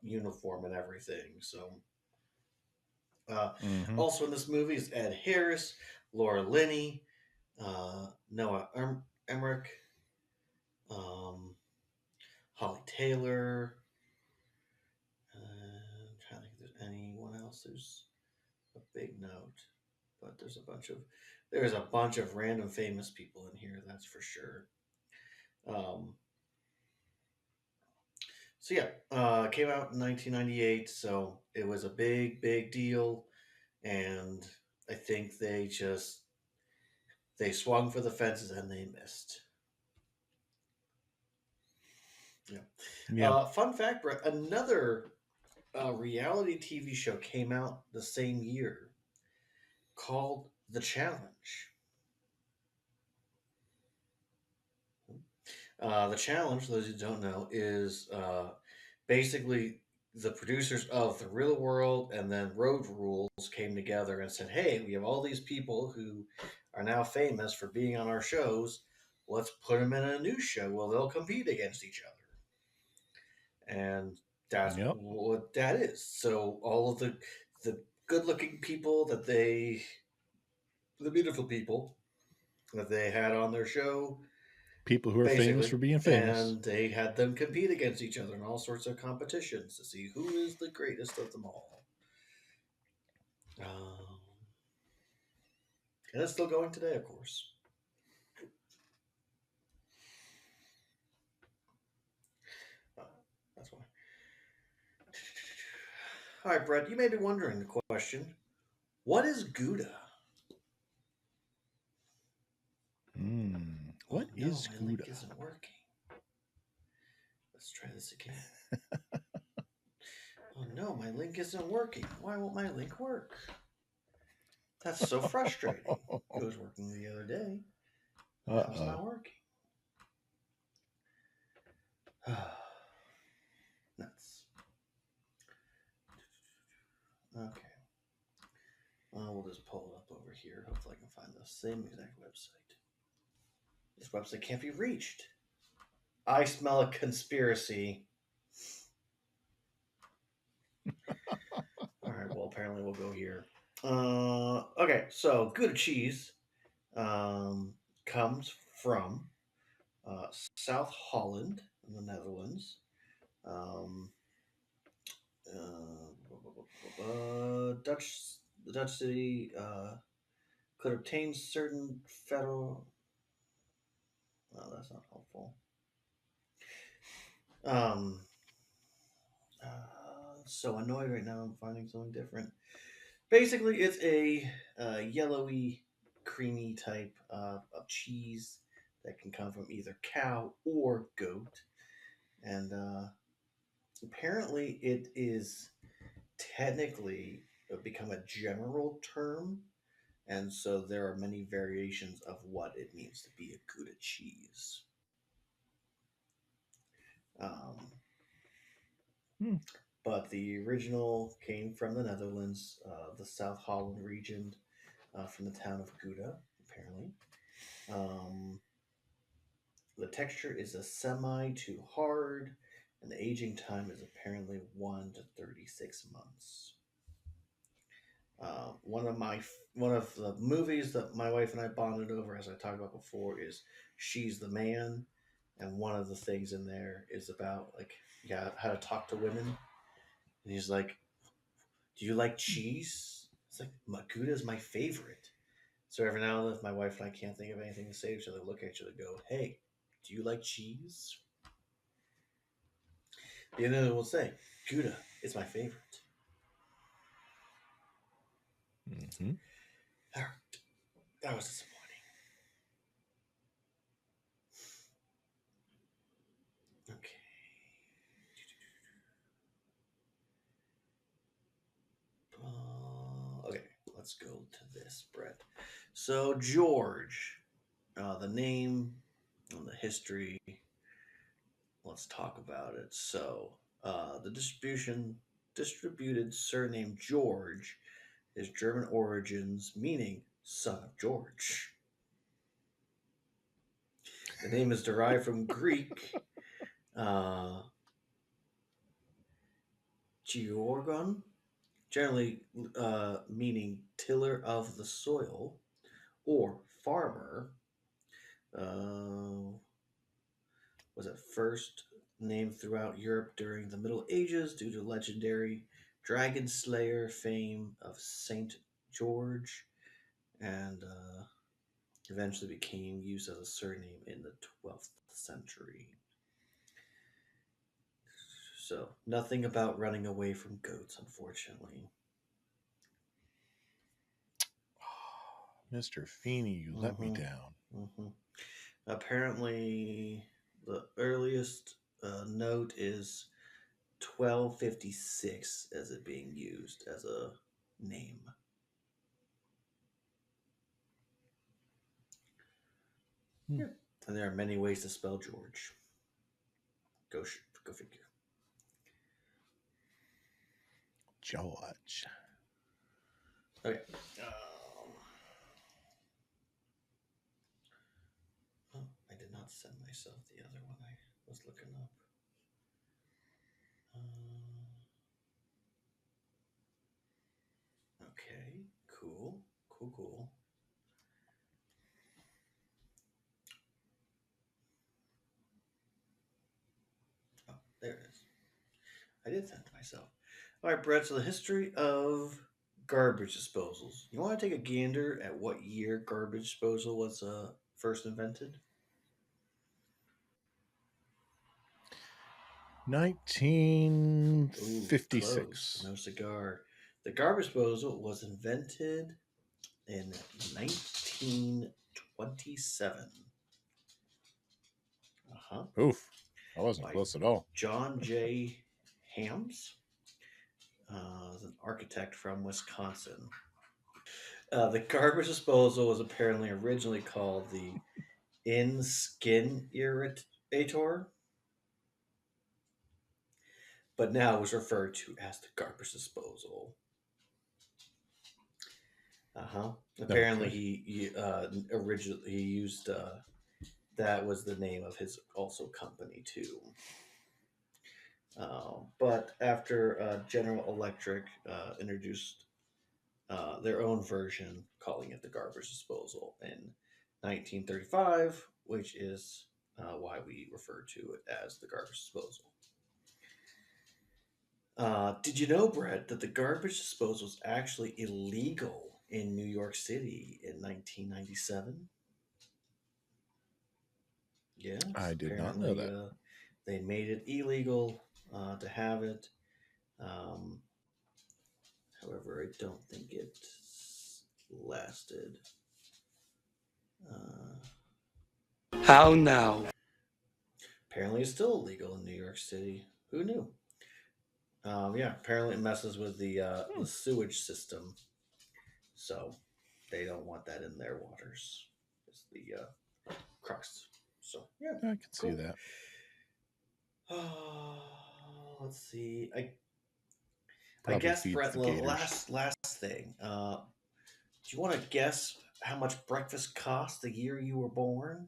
uniform and everything. So, also in this movie is Ed Harris, Laura Linney, Noah Emmerich, um, Holly Taylor. I'm trying to think if there's anyone else. There's a big note, but there's a bunch of random famous people in here. That's for sure. So yeah, came out in 1998, so it was a big deal, and I think they swung for the fences and they missed. Yeah. Fun fact, Brett, another reality TV show came out the same year called The Challenge. The Challenge, those who don't know, is basically the producers of The Real World and then Road Rules came together and said, hey, we have all these people who are now famous for being on our shows. Let's put them in a new show where they'll compete against each other. And that's what that is. So all of the good-looking people the beautiful people that they had on their show, people who are famous for being famous, and they had them compete against each other in all sorts of competitions to see who is the greatest of them all. And it's still going today, of course. That's why. All right, Brett, you may be wondering the question, what is Gouda? What is my Gouda? link isn't working. Let's try this again. Oh no, my link isn't working. Why won't my link work? That's so frustrating. It was working the other day. Now it's not working. Nuts. Okay. We'll just pull it up over here. Hopefully I can find the same exact website. This website can't be reached. I smell a conspiracy. All right, well, apparently we'll go here. Okay, so Gouda cheese comes from South Holland in the Netherlands. The Dutch city could obtain certain federal. Well, that's not helpful. So annoyed right now. I'm finding something different. Basically, it's a yellowy, creamy type of cheese that can come from either cow or goat, and apparently, it is technically become a general term, and so there are many variations of what it means to be a Gouda cheese. But the original came from the Netherlands, the South Holland region, from the town of Gouda, apparently. The texture is a semi to hard, and the aging time is apparently 1 to 36 months. One of the movies that my wife and I bonded over, as I talked about before, is She's the Man, and one of the things in there is about how to talk to women. And he's like, "Do you like cheese?" It's like, Gouda is my favorite. So every now and then, if my wife and I can't think of anything to say to each other, look at each other, and go, "Hey, do you like cheese?" The other one will say, "Gouda is my favorite." All right. That was disappointing. Okay. Okay, let's go to this, Brett. So George, the name and the history. Let's talk about it. So the distributed surname George is German origins, meaning son of George. The name is derived from Greek Georgon, generally meaning tiller of the soil or farmer. Was at first named throughout Europe during the Middle Ages due to legendary dragon slayer fame of Saint George, and eventually became used as a surname in the 12th century. So, nothing about running away from goats, unfortunately. Mr. Feeny, you let me down. Mm-hmm. Apparently, the earliest note is 1256 as it being used as a name. Yeah. And there are many ways to spell George. Go figure. George. Okay. I did not send myself the other one I was looking up. Okay. Cool. Oh, there it is. I did send it to myself. All right, Brett. So the history of garbage disposals. You want to take a gander at what year garbage disposal was first invented? 1956. No cigar. The garbage disposal was invented in 1927. Oof. I wasn't close at all. John J. Hams, an architect from Wisconsin. The garbage disposal was apparently originally called the in-skin irritator, but now was referred to as the garbage disposal. Apparently, he originally he used that was the name of his also company too. But after General Electric introduced their own version, calling it the garbage disposal in 1935, which is why we refer to it as the garbage disposal. Did you know, Brett, that the garbage disposal was actually illegal in New York City in 1997? Yes, I did not know that. They made it illegal to have it. However, I don't think it lasted. How now? Apparently, it's still illegal in New York City. Who knew? Yeah, apparently it messes with the sewage system, so they don't want that in their waters. It's the crux. So yeah, I can see that. Let's see. I Probably guess, feeds Brett. the gators. Last thing. Do you want to guess how much breakfast cost the year you were born?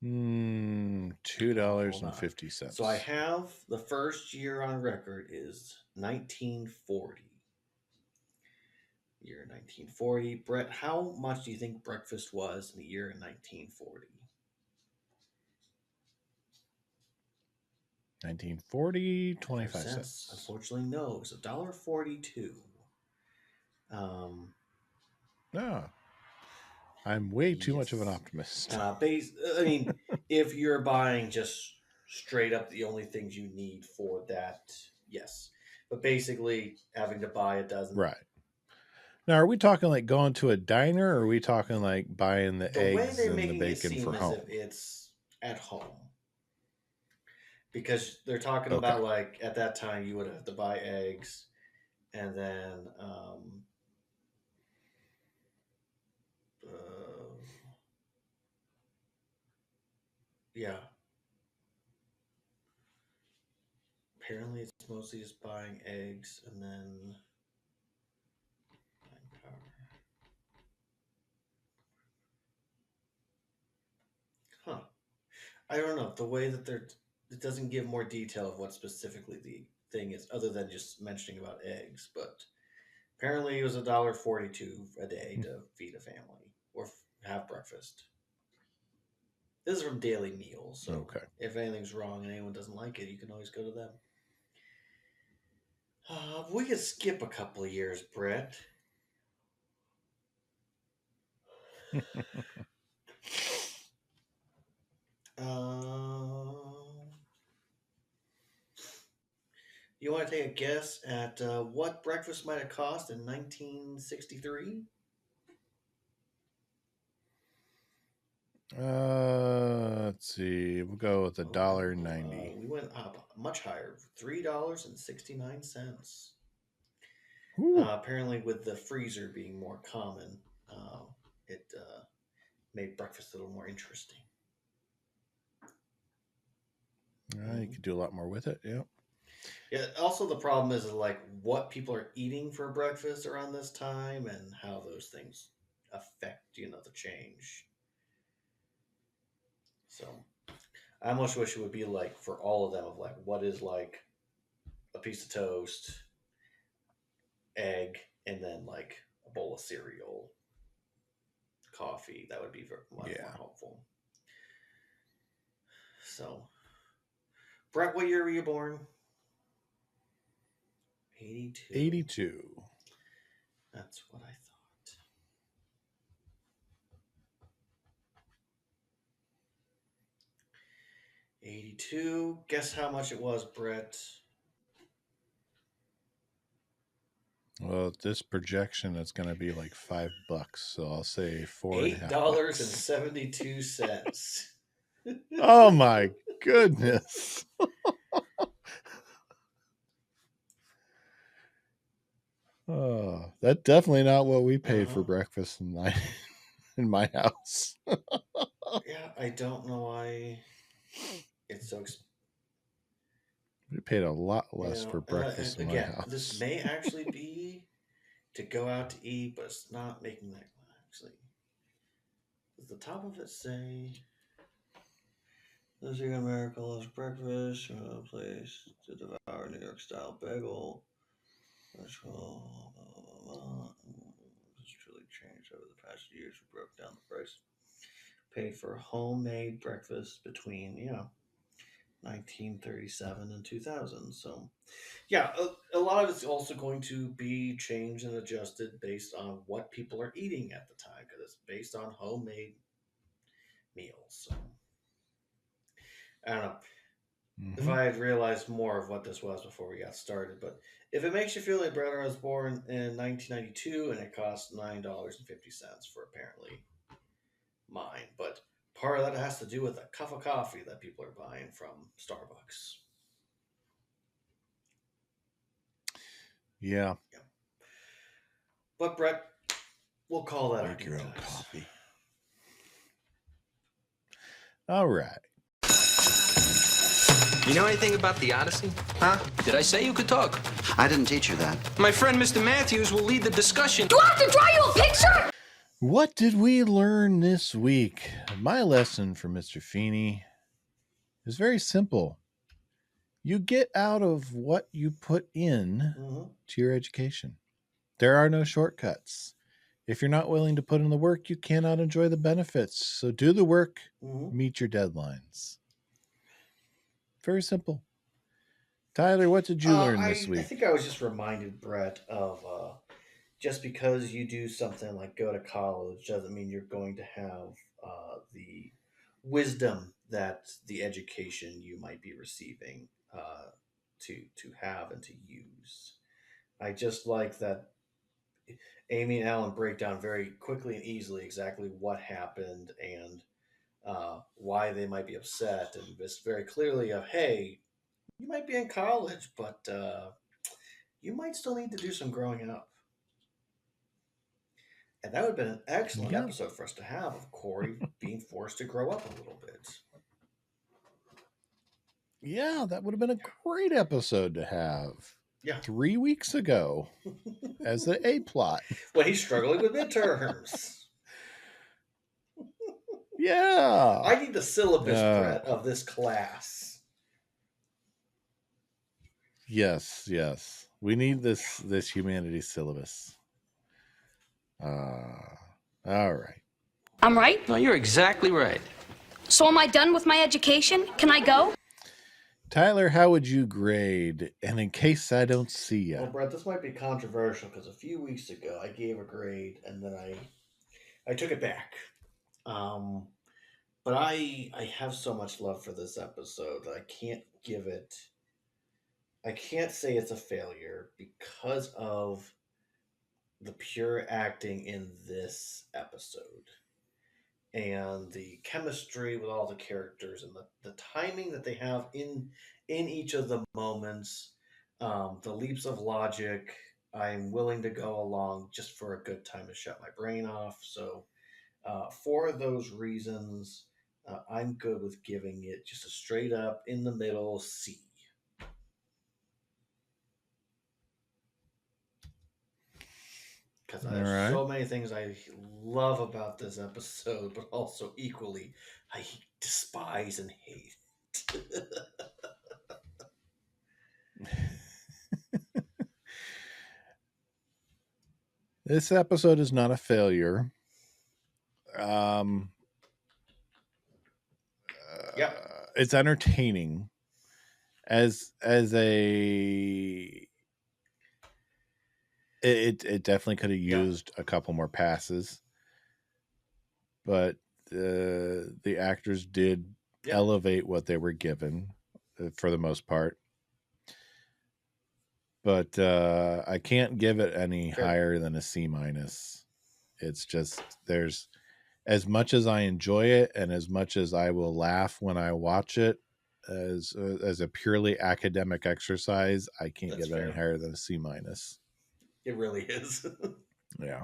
$2.50. So I have the first year on record is 1940. Year 1940. Brett, how much do you think breakfast was in the year 1940? 1940, 25 cents. Unfortunately, no. It's $1.42. No. I'm way too much of an optimist. I mean, if you're buying just straight up the only things you need for that, yes. but basically having to buy a dozen. Right. Now, are we talking like going to a diner, or are we talking like buying the way eggs they're and the making it bacon seem for as home? if it's at home. Because they're talking Okay. about, like, at that time you would have to buy eggs, and then yeah. Apparently it's mostly just buying eggs and then buying power. Huh. I don't know. The way that it doesn't give more detail of what specifically the thing is, other than just mentioning about eggs. But apparently it was $1.42 a day to feed a family or have breakfast. This is from Daily Meals, so Okay. if anything's wrong and anyone doesn't like it, you can always go to them. We could skip a couple of years, Brett. You want to take a guess at what breakfast might have cost in 1963? Let's see. We'll go with $1.90. We went up much higher, $3.69. Apparently, with the freezer being more common, it made breakfast a little more interesting. You could do a lot more with it. Yeah. Yeah. Also, the problem is like what people are eating for breakfast around this time and how those things affect the change. So, I almost wish it would be like for all of them of like what is like a piece of toast, egg, and then like a bowl of cereal, coffee. That would be much more helpful. So, Brett, what year were you born? 82. 82. That's what I thought. 82. Guess how much it was, Brett? Well, this projection is going to be like $5, so I'll say $4.50. $8.72. Oh my goodness! Oh, that's definitely not what we paid for breakfast in my house. Yeah, I don't know why it's so expensive. We paid a lot less for breakfast in my house. This may actually be to go out to eat, but it's not making that actually. Does the top of it say this America loves breakfast, a place to devour New York style bagel. Which will has truly changed over the past years. We broke down the price. Pay for homemade breakfast between 1937 and 2000. So, yeah, a lot of it's also going to be changed and adjusted based on what people are eating at the time because it's based on homemade meals. So, I don't know if I had realized more of what this was before we got started, but if it makes you feel like Brother was born in 1992 and it cost $9.50 for apparently mine, but part of that has to do with a cup of coffee that people are buying from Starbucks. Yeah. But Brett, we'll call that Make your own guys. coffee. All right. You know anything about the Odyssey? Huh? Did I say you could talk? I didn't teach you that. My friend Mr. Matthews will lead the discussion. Do I have to draw you a picture? What did we learn this week? My lesson from Mr. Feeny is very simple. You get out of what you put in to your education. There are no shortcuts. If you're not willing to put in the work, you cannot enjoy the benefits. So do the work, meet your deadlines. Very simple. Tyler, what did you learn this week? I think I was just reminded, Brett, of just because you do something like go to college doesn't mean you're going to have the wisdom that the education you might be receiving to have and to use. I just like that Amy and Alan break down very quickly and easily exactly what happened and why they might be upset, and it's very clearly of, hey, you might be in college, but you might still need to do some growing up. And that would have been an excellent episode for us to have of Cory being forced to grow up a little bit. Yeah, that would have been a great episode to have. Yeah. 3 weeks ago as the A plot. When he's struggling with midterms. Yeah. I need the syllabus, Brett, of this class. Yes. We need this humanities syllabus. All right. I'm right? No, you're exactly right. So am I done with my education? Can I go? Tyler, how would you grade? And in case I don't see you. Well, Brett, this might be controversial because a few weeks ago I gave a grade and then I took it back. But I have so much love for this episode that I can't say it's a failure because of the pure acting in this episode and the chemistry with all the characters and the timing that they have in each of the moments, the leaps of logic. I'm willing to go along just for a good time to shut my brain off. So for those reasons, I'm good with giving it just a straight up in the middle C. Because there's so many things I love about this episode, but also equally I despise and hate it. This episode is not a failure. It's entertaining as a. It definitely could have used a couple more passes, but the actors did elevate what they were given for the most part. But I can't give it any higher than a C-. It's just there's as much as I enjoy it and as much as I will laugh when I watch it as a purely academic exercise, I can't give it any higher than a C-. It really is. Yeah.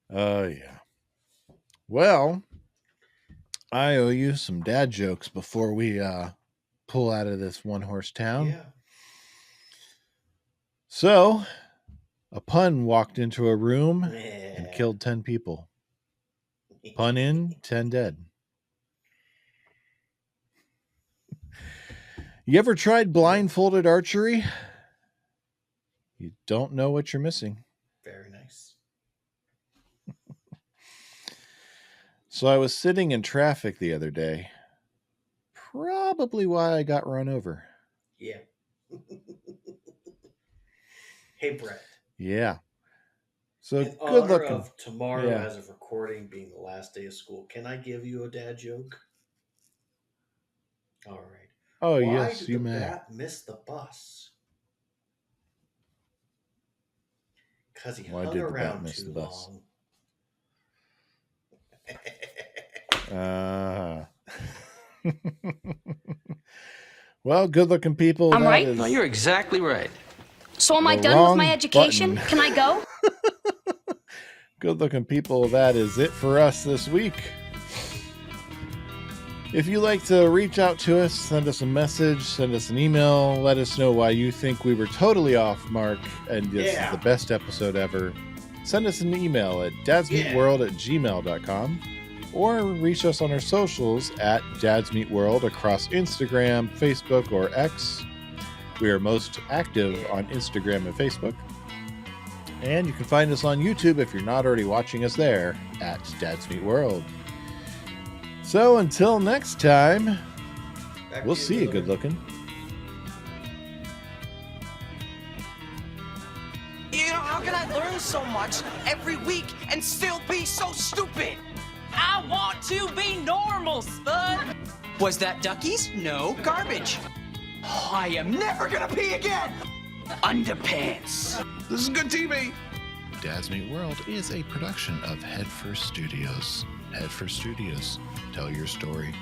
Yeah. Well, I owe you some dad jokes before we pull out of this one-horse town. Yeah. So, a pun walked into a room and killed 10 people. Pun in, 10 dead. You ever tried blindfolded archery? You don't know what you're missing. Very nice. So I was sitting in traffic the other day. Probably why I got run over. Yeah. Hey, Brett. Yeah. So in good honor looking. of tomorrow as of recording being the last day of school, can I give you a dad joke? All right. Oh, Why yes, did you the may. bat miss the bus? Because he hung around too long. Well, good-looking people. I'm right? No, you're exactly right. So am I done with my education? Can I go? Good-looking people, that is it for us this week. If you'd like to reach out to us, send us a message, send us an email, let us know why you think we were totally off mark and this is the best episode ever. Send us an email at dadsmeetworld@gmail.com or reach us on our socials at dadsmeetworld across Instagram, Facebook, or X. We are most active on Instagram and Facebook. And you can find us on YouTube if you're not already watching us there at dadsmeetworld. So until next time, we'll see you good looking. You know, how can I learn so much every week and still be so stupid? I want to be normal, spud. Was that duckies? No, garbage. Oh, I am never gonna pee again. Underpants. This is good TV. Dads Meet World is a production of Headfirst Studios. Headfirst Studios. Tell your story.